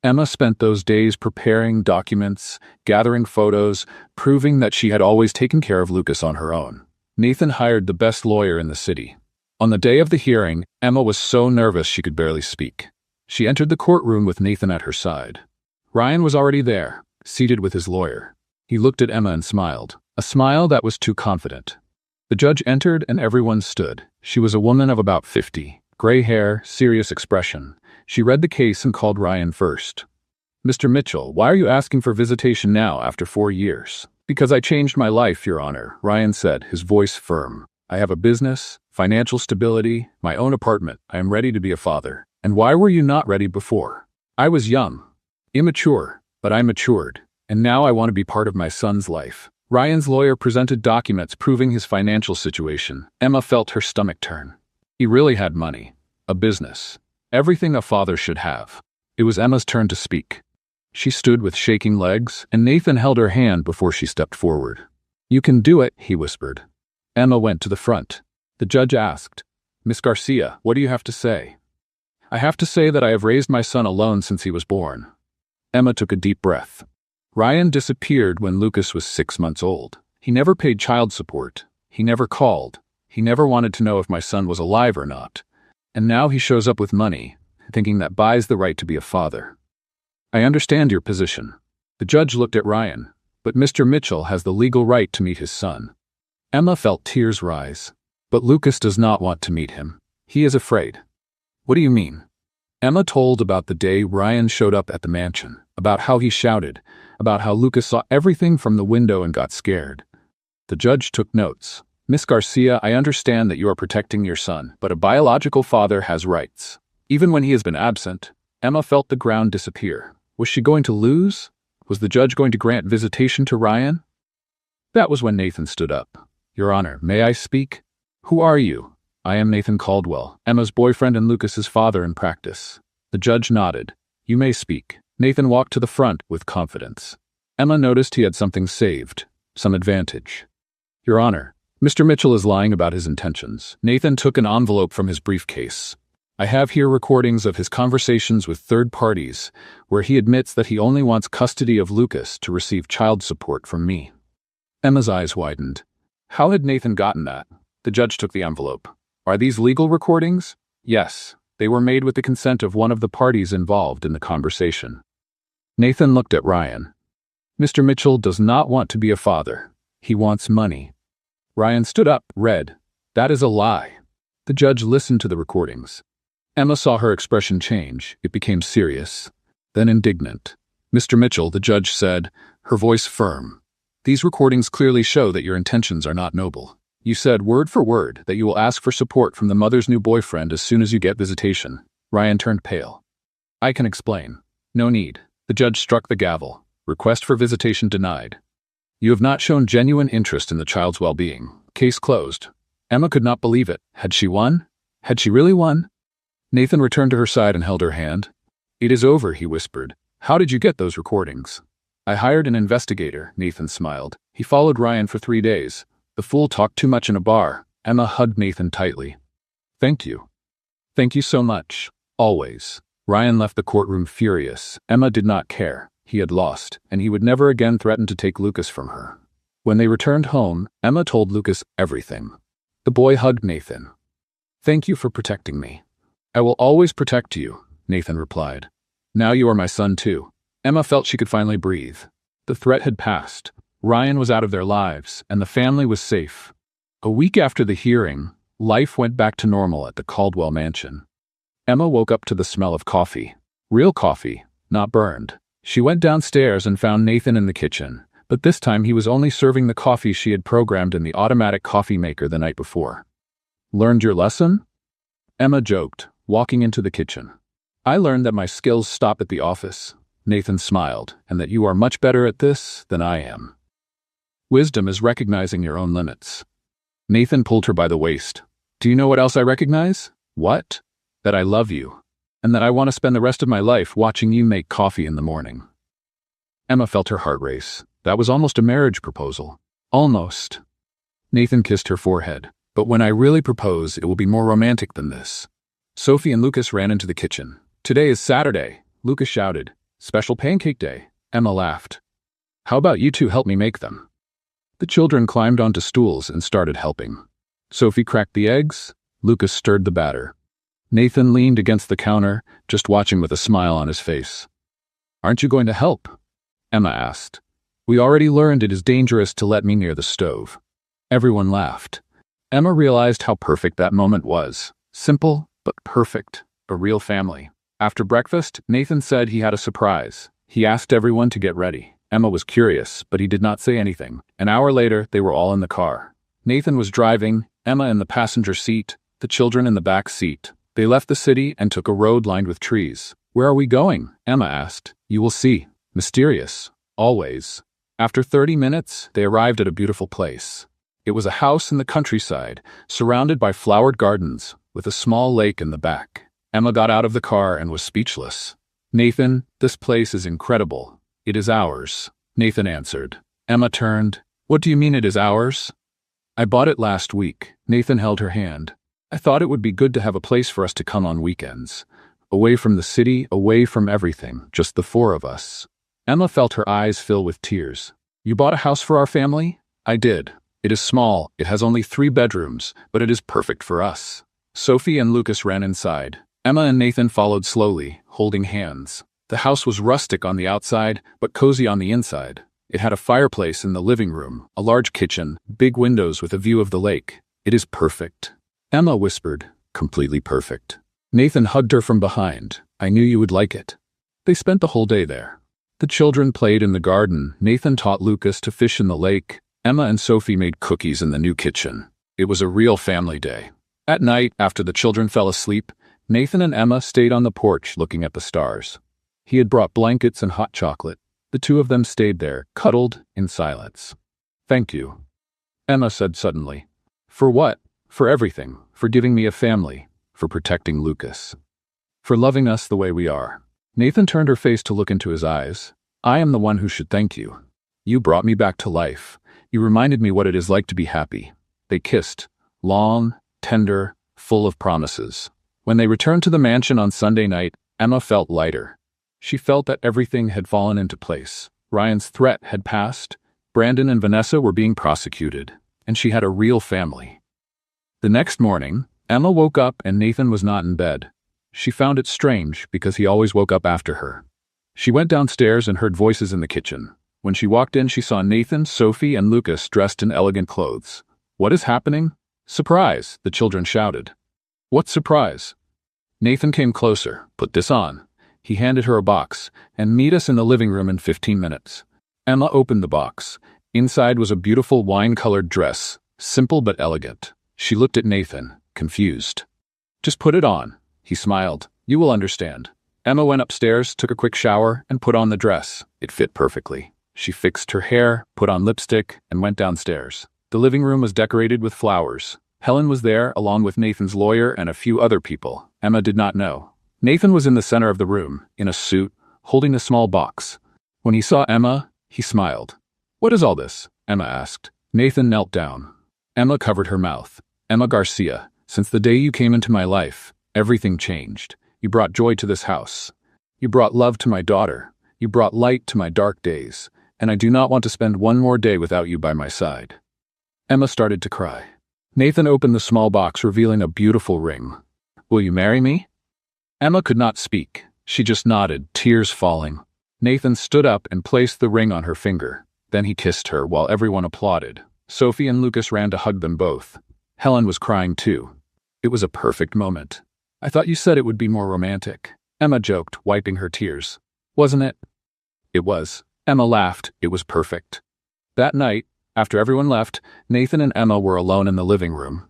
Emma spent those days preparing documents, gathering photos, proving that she had always taken care of Lucas on her own. Nathan hired the best lawyer in the city. On the day of the hearing, Emma was so nervous she could barely speak. She entered the courtroom with Nathan at her side. Ryan was already there, seated with his lawyer. He looked at Emma and smiled, a smile that was too confident. The judge entered and everyone stood. She was a woman of about 50, gray hair, serious expression. She read the case and called Ryan first. "Mr. Mitchell, why are you asking for visitation now after 4 years?" "Because I changed my life, Your Honor," Ryan said, his voice firm. "I have a business, financial stability, my own apartment. I am ready to be a father." "And why were you not ready before?" "I was young, immature, but I matured, and now I want to be part of my son's life." Ryan's lawyer presented documents proving his financial situation. Emma felt her stomach turn. He really had money, a business, everything a father should have. It was Emma's turn to speak. She stood with shaking legs, and Nathan held her hand before she stepped forward. "You can do it," he whispered. Emma went to the front. The judge asked, "Miss Garcia, what do you have to say?" "I have to say that I have raised my son alone since he was born." Emma took a deep breath. Ryan disappeared when Lucas was 6 months old. He never paid child support. He never called. He never wanted to know if my son was alive or not. And now he shows up with money, thinking that buys the right to be a father. "I understand your position." The judge looked at Ryan. "But Mr. Mitchell has the legal right to meet his son." Emma felt tears rise. "But Lucas does not want to meet him. He is afraid." "What do you mean?" Emma told about the day Ryan showed up at the mansion, about how he shouted, about how Lucas saw everything from the window and got scared. The judge took notes. "Miss Garcia, I understand that you are protecting your son, but a biological father has rights. Even when he has been absent." Emma felt the ground disappear. Was she going to lose? Was the judge going to grant visitation to Ryan? That was when Nathan stood up. "Your Honor, may I speak?" "Who are you?" "I am Nathan Caldwell, Emma's boyfriend and Lucas's father in practice." The judge nodded. "You may speak." Nathan walked to the front with confidence. Emma noticed he had something saved, some advantage. "Your Honor, Mr. Mitchell is lying about his intentions." Nathan took an envelope from his briefcase. "I have here recordings of his conversations with third parties, where he admits that he only wants custody of Lucas to receive child support from me." Emma's eyes widened. How had Nathan gotten that? The judge took the envelope. "Are these legal recordings?" "Yes. They were made with the consent of one of the parties involved in the conversation." Nathan looked at Ryan. "Mr. Mitchell does not want to be a father. He wants money." Ryan stood up, read. "That is a lie." The judge listened to the recordings. Emma saw her expression change. It became serious, then indignant. "Mr. Mitchell," the judge said, her voice firm, "these recordings clearly show that your intentions are not noble. You said, word for word, that you will ask for support from the mother's new boyfriend as soon as you get visitation." Ryan turned pale. "I can explain." "No need." The judge struck the gavel. "Request for visitation denied. You have not shown genuine interest in the child's well-being. Case closed." Emma could not believe it. Had she won? Had she really won? Nathan returned to her side and held her hand. "It is over," he whispered. "How did you get those recordings?" "I hired an investigator," Nathan smiled. "He followed Ryan for 3 days. The fool talked too much in a bar. Emma hugged Nathan tightly. Thank you. Thank you so much. Always. Ryan left the courtroom furious. Emma did not care. He had lost, and he would never again threaten to take Lucas from her. When they returned home, Emma told Lucas everything. The boy hugged Nathan. Thank you for protecting me. I will always protect you, Nathan replied. Now you are my son too. Emma felt she could finally breathe. The threat had passed. Ryan was out of their lives, and the family was safe. A week after the hearing, life went back to normal at the Caldwell mansion. Emma woke up to the smell of coffee. Real coffee, not burned. She went downstairs and found Nathan in the kitchen, but this time he was only serving the coffee she had programmed in the automatic coffee maker the night before. Learned your lesson? Emma joked, walking into the kitchen. I learned that my skills stop at the office. Nathan smiled, and that you are much better at this than I am. Wisdom is recognizing your own limits. Nathan pulled her by the waist. Do you know what else I recognize? What? That I love you, and that I want to spend the rest of my life watching you make coffee in the morning. Emma felt her heart race. That was almost a marriage proposal. Almost. Nathan kissed her forehead. But when I really propose, it will be more romantic than this. Sophie and Lucas ran into the kitchen. Today is Saturday, Lucas shouted. Special pancake day. Emma laughed. How about you two help me make them? The children climbed onto stools and started helping. Sophie cracked the eggs. Lucas stirred the batter. Nathan leaned against the counter, just watching with a smile on his face. Aren't you going to help? Emma asked. We already learned it is dangerous to let me near the stove. Everyone laughed. Emma realized how perfect that moment was. Simple, but perfect. A real family. After breakfast, Nathan said he had a surprise. He asked everyone to get ready. Emma was curious, but he did not say anything. An hour later, they were all in the car. Nathan was driving, Emma in the passenger seat, the children in the back seat. They left the city and took a road lined with trees. Where are we going? Emma asked. You will see. Mysterious. Always. After 30 minutes, they arrived at a beautiful place. It was a house in the countryside, surrounded by flowered gardens, with a small lake in the back. Emma got out of the car and was speechless. Nathan, this place is incredible. It is ours, Nathan answered. Emma turned. What do you mean it is ours? I bought it last week. Nathan held her hand. I thought it would be good to have a place for us to come on weekends. Away from the city, away from everything, just the four of us. Emma felt her eyes fill with tears. You bought a house for our family? I did. It is small, it has only 3 bedrooms, but it is perfect for us. Sophie and Lucas ran inside. Emma and Nathan followed slowly, holding hands. The house was rustic on the outside, but cozy on the inside. It had a fireplace in the living room, a large kitchen, big windows with a view of the lake. It is perfect. Emma whispered, completely perfect. Nathan hugged her from behind. I knew you would like it. They spent the whole day there. The children played in the garden. Nathan taught Lucas to fish in the lake. Emma and Sophie made cookies in the new kitchen. It was a real family day. At night, after the children fell asleep, Nathan and Emma stayed on the porch looking at the stars. He had brought blankets and hot chocolate. The two of them stayed there, cuddled in silence. Thank you, Emma said suddenly. For what? For everything. For giving me a family. For protecting Lucas. For loving us the way we are. Nathan turned her face to look into his eyes. I am the one who should thank you. You brought me back to life. You reminded me what it is like to be happy. They kissed. Long, tender, full of promises. When they returned to the mansion on Sunday night, Emma felt lighter. She felt that everything had fallen into place. Ryan's threat had passed. Brandon and Vanessa were being prosecuted. And she had a real family. The next morning, Emma woke up and Nathan was not in bed. She found it strange because he always woke up after her. She went downstairs and heard voices in the kitchen. When she walked in, she saw Nathan, Sophie, and Lucas dressed in elegant clothes. What is happening? Surprise, the children shouted. What surprise? Nathan came closer. Put this on. He handed her a box, and meet us in the living room in 15 minutes. Emma opened the box. Inside was a beautiful wine-colored dress, simple but elegant. She looked at Nathan, confused. Just put it on. He smiled. You will understand. Emma went upstairs, took a quick shower, and put on the dress. It fit perfectly. She fixed her hair, put on lipstick, and went downstairs. The living room was decorated with flowers. Helen was there, along with Nathan's lawyer and a few other people. Emma did not know. Nathan was in the center of the room, in a suit, holding a small box. When he saw Emma, he smiled. What is all this? Emma asked. Nathan knelt down. Emma covered her mouth. Emma Garcia, since the day you came into my life, everything changed. You brought joy to this house. You brought love to my daughter. You brought light to my dark days. And I do not want to spend one more day without you by my side. Emma started to cry. Nathan opened the small box, revealing a beautiful ring. Will you marry me? Emma could not speak. She just nodded, tears falling. Nathan stood up and placed the ring on her finger. Then he kissed her while everyone applauded. Sophie and Lucas ran to hug them both. Helen was crying too. It was a perfect moment. I thought you said it would be more romantic. Emma joked, wiping her tears. Wasn't it? It was. Emma laughed. It was perfect. That night, after everyone left, Nathan and Emma were alone in the living room.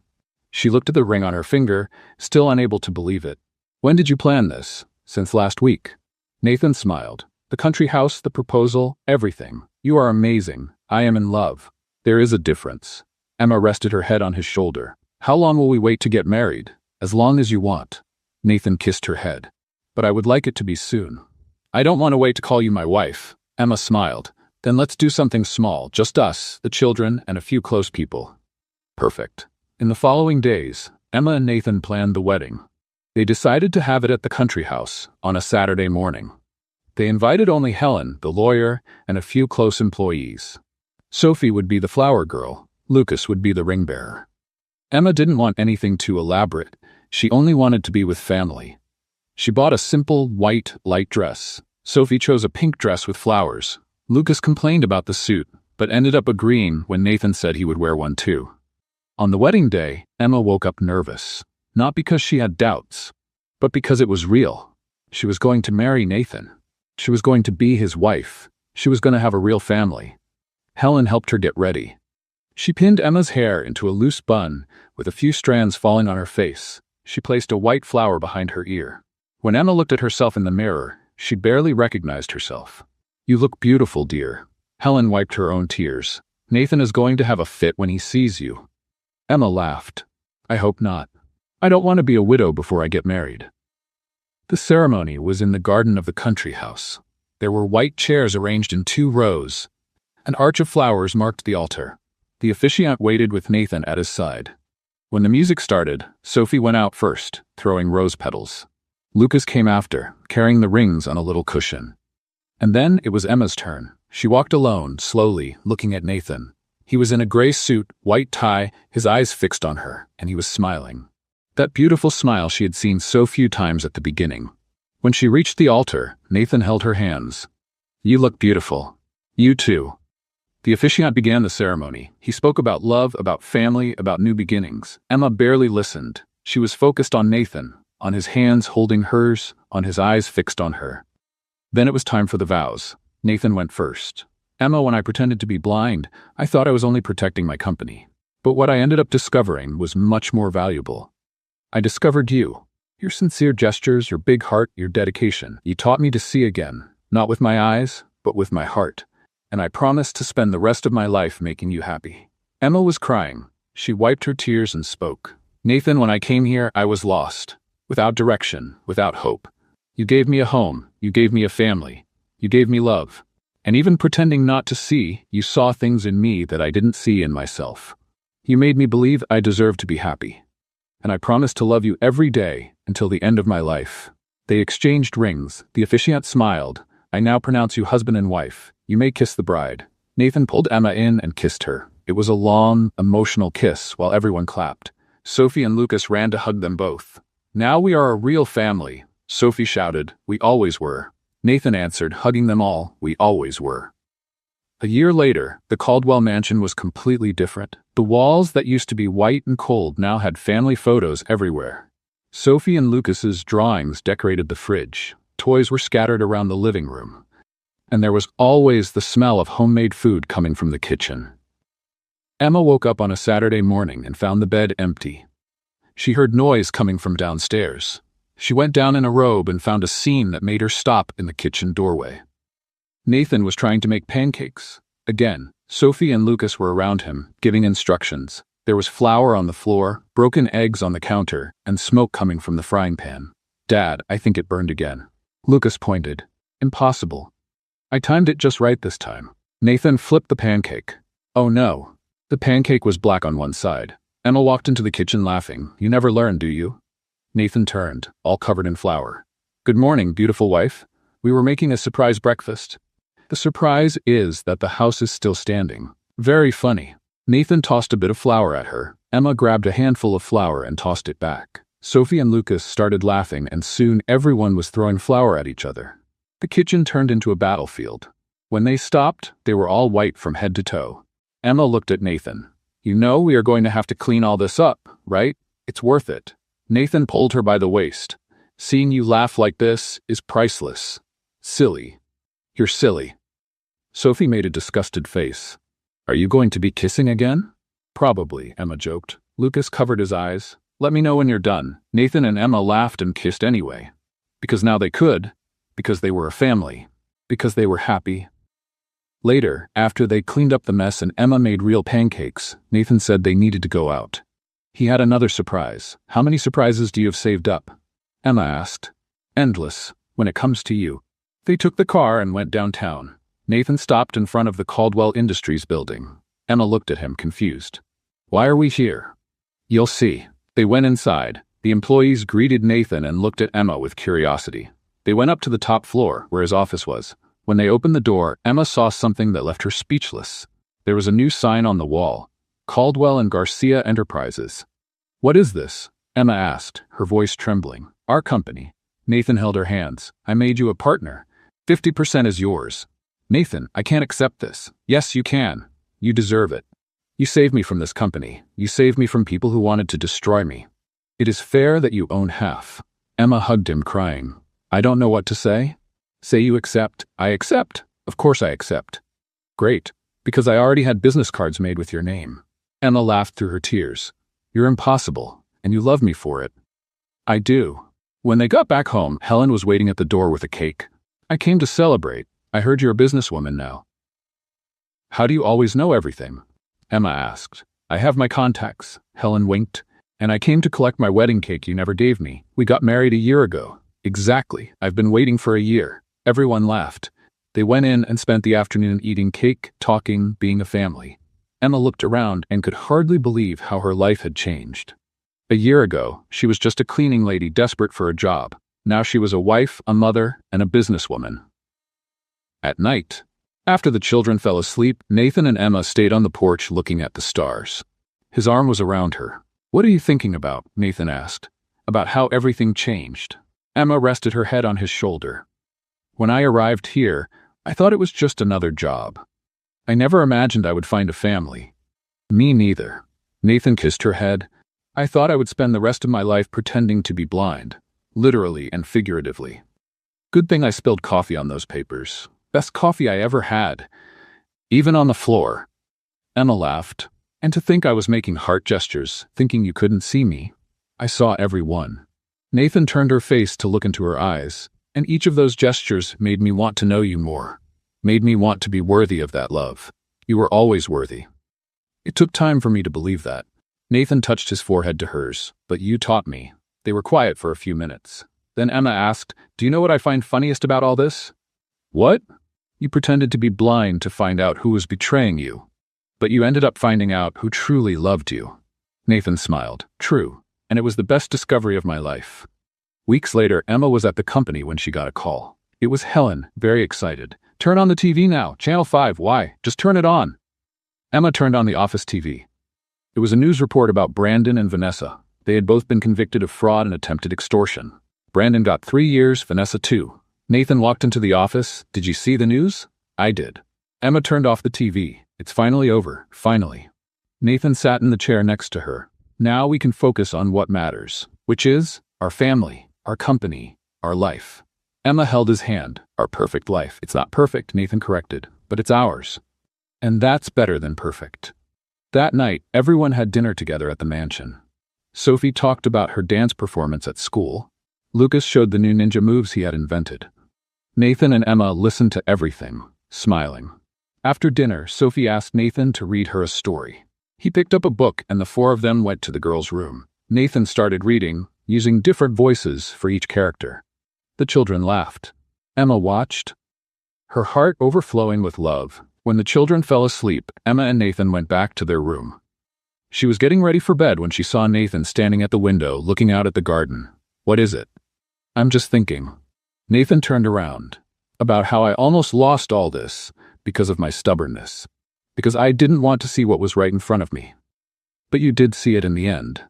She looked at the ring on her finger, still unable to believe it. When did you plan this? Since last week. Nathan smiled. The country house, the proposal, everything. You are amazing. I am in love. There is a difference. Emma rested her head on his shoulder. How long will we wait to get married? As long as you want. Nathan kissed her head. But I would like it to be soon. I don't want to wait to call you my wife. Emma smiled. Then let's do something small, just us, the children, and a few close people. Perfect. In the following days, Emma and Nathan planned the wedding. They decided to have it at the country house on a Saturday morning. They invited only Helen, the lawyer, and a few close employees. Sophie would be the flower girl. Lucas would be the ring bearer. Emma didn't want anything too elaborate. She only wanted to be with family. She bought a simple, white, light dress. Sophie chose a pink dress with flowers. Lucas complained about the suit, but ended up agreeing when Nathan said he would wear one too. On the wedding day, Emma woke up nervous. Not because she had doubts, but because it was real. She was going to marry Nathan. She was going to be his wife. She was going to have a real family. Helen helped her get ready. She pinned Emma's hair into a loose bun with a few strands falling on her face. She placed a white flower behind her ear. When Emma looked at herself in the mirror, she barely recognized herself. You look beautiful, dear. Helen wiped her own tears. Nathan is going to have a fit when he sees you. Emma laughed. I hope not. I don't want to be a widow before I get married. The ceremony was in the garden of the country house. There were white chairs arranged in 2 rows. An arch of flowers marked the altar. The officiant waited with Nathan at his side. When the music started, Sophie went out first, throwing rose petals. Lucas came after, carrying the rings on a little cushion. And then it was Emma's turn. She walked alone, slowly, looking at Nathan. He was in a gray suit, white tie, his eyes fixed on her, and he was smiling. That beautiful smile she had seen so few times at the beginning. When she reached the altar, Nathan held her hands. You look beautiful. You too. The officiant began the ceremony. He spoke about love, about family, about new beginnings. Emma barely listened. She was focused on Nathan, on his hands holding hers, on his eyes fixed on her. Then it was time for the vows. Nathan went first. Emma, when I pretended to be blind, I thought I was only protecting my company. But what I ended up discovering was much more valuable. I discovered you. Your sincere gestures, your big heart, your dedication. You taught me to see again, not with my eyes, but with my heart. And I promised to spend the rest of my life making you happy. Emma was crying. She wiped her tears and spoke. Nathan, when I came here, I was lost. Without direction, without hope. You gave me a home, you gave me a family, you gave me love. And even pretending not to see, you saw things in me that I didn't see in myself. You made me believe I deserved to be happy. And I promised to love you every day until the end of my life. They exchanged rings. The officiant smiled. I now pronounce you husband and wife. You may kiss the bride. Nathan pulled Emma in and kissed her. It was a long, emotional kiss while everyone clapped. Sophie and Lucas ran to hug them both. Now we are a real family. Sophie shouted, we always were. Nathan answered, hugging them all, we always were. A year later, the Caldwell mansion was completely different. The walls that used to be white and cold now had family photos everywhere. Sophie and Lucas's drawings decorated the fridge. Toys were scattered around the living room. And there was always the smell of homemade food coming from the kitchen. Emma woke up on a Saturday morning and found the bed empty. She heard noise coming from downstairs. She went down in a robe and found a scene that made her stop in the kitchen doorway. Nathan was trying to make pancakes. Again, Sophie and Lucas were around him, giving instructions. There was flour on the floor, broken eggs on the counter, and smoke coming from the frying pan. Dad, I think it burned again. Lucas pointed. Impossible. I timed it just right this time. Nathan flipped the pancake. Oh no. The pancake was black on one side. Emma walked into the kitchen laughing. You never learn, do you? Nathan turned, all covered in flour. Good morning, beautiful wife. We were making a surprise breakfast. The surprise is that the house is still standing. Very funny. Nathan tossed a bit of flour at her. Emma grabbed a handful of flour and tossed it back. Sophie and Lucas started laughing, and soon everyone was throwing flour at each other. The kitchen turned into a battlefield. When they stopped, they were all white from head to toe. Emma looked at Nathan. You know we are going to have to clean all this up, right? It's worth it. Nathan pulled her by the waist. Seeing you laugh like this is priceless. Silly. You're silly. Sophie made a disgusted face. Are you going to be kissing again? Probably, Emma joked. Lucas covered his eyes. Let me know when you're done. Nathan and Emma laughed and kissed anyway. Because now they could. Because they were a family. Because they were happy. Later, after they cleaned up the mess and Emma made real pancakes, Nathan said they needed to go out. He had another surprise. How many surprises do you have saved up? Emma asked. Endless, when it comes to you. They took the car and went downtown. Nathan stopped in front of the Caldwell Industries building. Emma looked at him, confused. Why are we here? You'll see. They went inside. The employees greeted Nathan and looked at Emma with curiosity. They went up to the top floor, where his office was. When they opened the door, Emma saw something that left her speechless. There was a new sign on the wall. Caldwell and Garcia Enterprises. What is this? Emma asked, her voice trembling. Our company. Nathan held her hands. I made you a partner. 50% is yours. Nathan, I can't accept this. Yes, you can. You deserve it. You saved me from this company. You saved me from people who wanted to destroy me. It is fair that you own half. Emma hugged him, crying. I don't know what to say. Say you accept. I accept. Of course I accept. Great, because I already had business cards made with your name. Emma laughed through her tears. You're impossible, and you love me for it. I do. When they got back home, Helen was waiting at the door with a cake. I came to celebrate. I heard you're a businesswoman now. How do you always know everything? Emma asked. I have my contacts. Helen winked. And I came to collect my wedding cake you never gave me. We got married a year ago. Exactly. I've been waiting for a year. Everyone laughed. They went in and spent the afternoon eating cake, talking, being a family. Emma looked around and could hardly believe how her life had changed. A year ago, she was just a cleaning lady desperate for a job. Now she was a wife, a mother, and a businesswoman. At night, after the children fell asleep, Nathan and Emma stayed on the porch looking at the stars. His arm was around her. What are you thinking about? Nathan asked. About how everything changed. Emma rested her head on his shoulder. When I arrived here, I thought it was just another job. I never imagined I would find a family. Me neither. Nathan kissed her head. I thought I would spend the rest of my life pretending to be blind, literally and figuratively. Good thing I spilled coffee on those papers. Best coffee I ever had. Even on the floor. Emma laughed. And to think I was making heart gestures, thinking you couldn't see me. I saw every one. Nathan turned her face to look into her eyes, and each of those gestures made me want to know you more. Made me want to be worthy of that love. You were always worthy. It took time for me to believe that. Nathan touched his forehead to hers. But you taught me. They were quiet for a few minutes. Then Emma asked, do you know what I find funniest about all this? What? You pretended to be blind to find out who was betraying you. But you ended up finding out who truly loved you. Nathan smiled. True. And it was the best discovery of my life. Weeks later, Emma was at the company when she got a call. It was Helen, very excited. Turn on the TV now. Channel 5. Why? Just turn it on. Emma turned on the office TV. It was a news report about Brandon and Vanessa. They had both been convicted of fraud and attempted extortion. Brandon got 3 years, Vanessa 2. Nathan walked into the office. Did you see the news? I did. Emma turned off the TV. It's finally over. Finally. Nathan sat in the chair next to her. Now we can focus on what matters, which is our family, our company, our life. Emma held his hand. Our perfect life. It's not perfect, Nathan corrected, but it's ours. And that's better than perfect. That night, everyone had dinner together at the mansion. Sophie talked about her dance performance at school. Lucas showed the new ninja moves he had invented. Nathan and Emma listened to everything, smiling. After dinner, Sophie asked Nathan to read her a story. He picked up a book and the four of them went to the girls' room. Nathan started reading, using different voices for each character. The children laughed. Emma watched, her heart overflowing with love. When the children fell asleep, Emma and Nathan went back to their room. She was getting ready for bed when she saw Nathan standing at the window, looking out at the garden. "What is it?" "I'm just thinking." Nathan turned around. "About how I almost lost all this because of my stubbornness. Because I didn't want to see what was right in front of me. But you did see it in the end.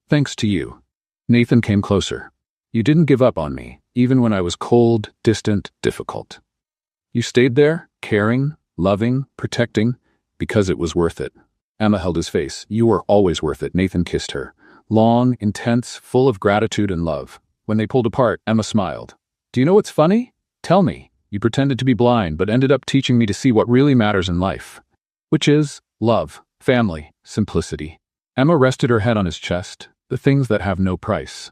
Thanks to you." Nathan came closer. "You didn't give up on me, even when I was cold, distant, difficult. You stayed there, caring, loving, protecting, because it was worth it." Emma held his face. "You were always worth it." Nathan kissed her. Long, intense, full of gratitude and love. When they pulled apart, Emma smiled. "Do you know what's funny? Tell me. You pretended to be blind, but ended up teaching me to see what really matters in life. Which is love, family, simplicity." Emma rested her head on his chest, the things that have no price.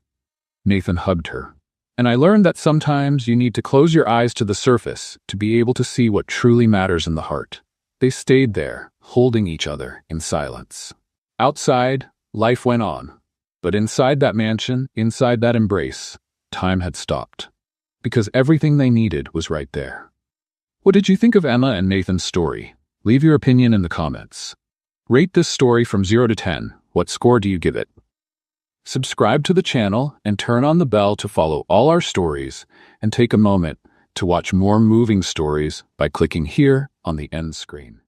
Nathan hugged her. "And I learned that sometimes you need to close your eyes to the surface to be able to see what truly matters in the heart." They stayed there, holding each other in silence. Outside, life went on. But inside that mansion, inside that embrace, time had stopped. Because everything they needed was right there. What did you think of Emma and Nathan's story? Leave your opinion in the comments. Rate this story from 0 to 10. What score do you give it? Subscribe to the channel and turn on the bell to follow all our stories, and take a moment to watch more moving stories by clicking here on the end screen.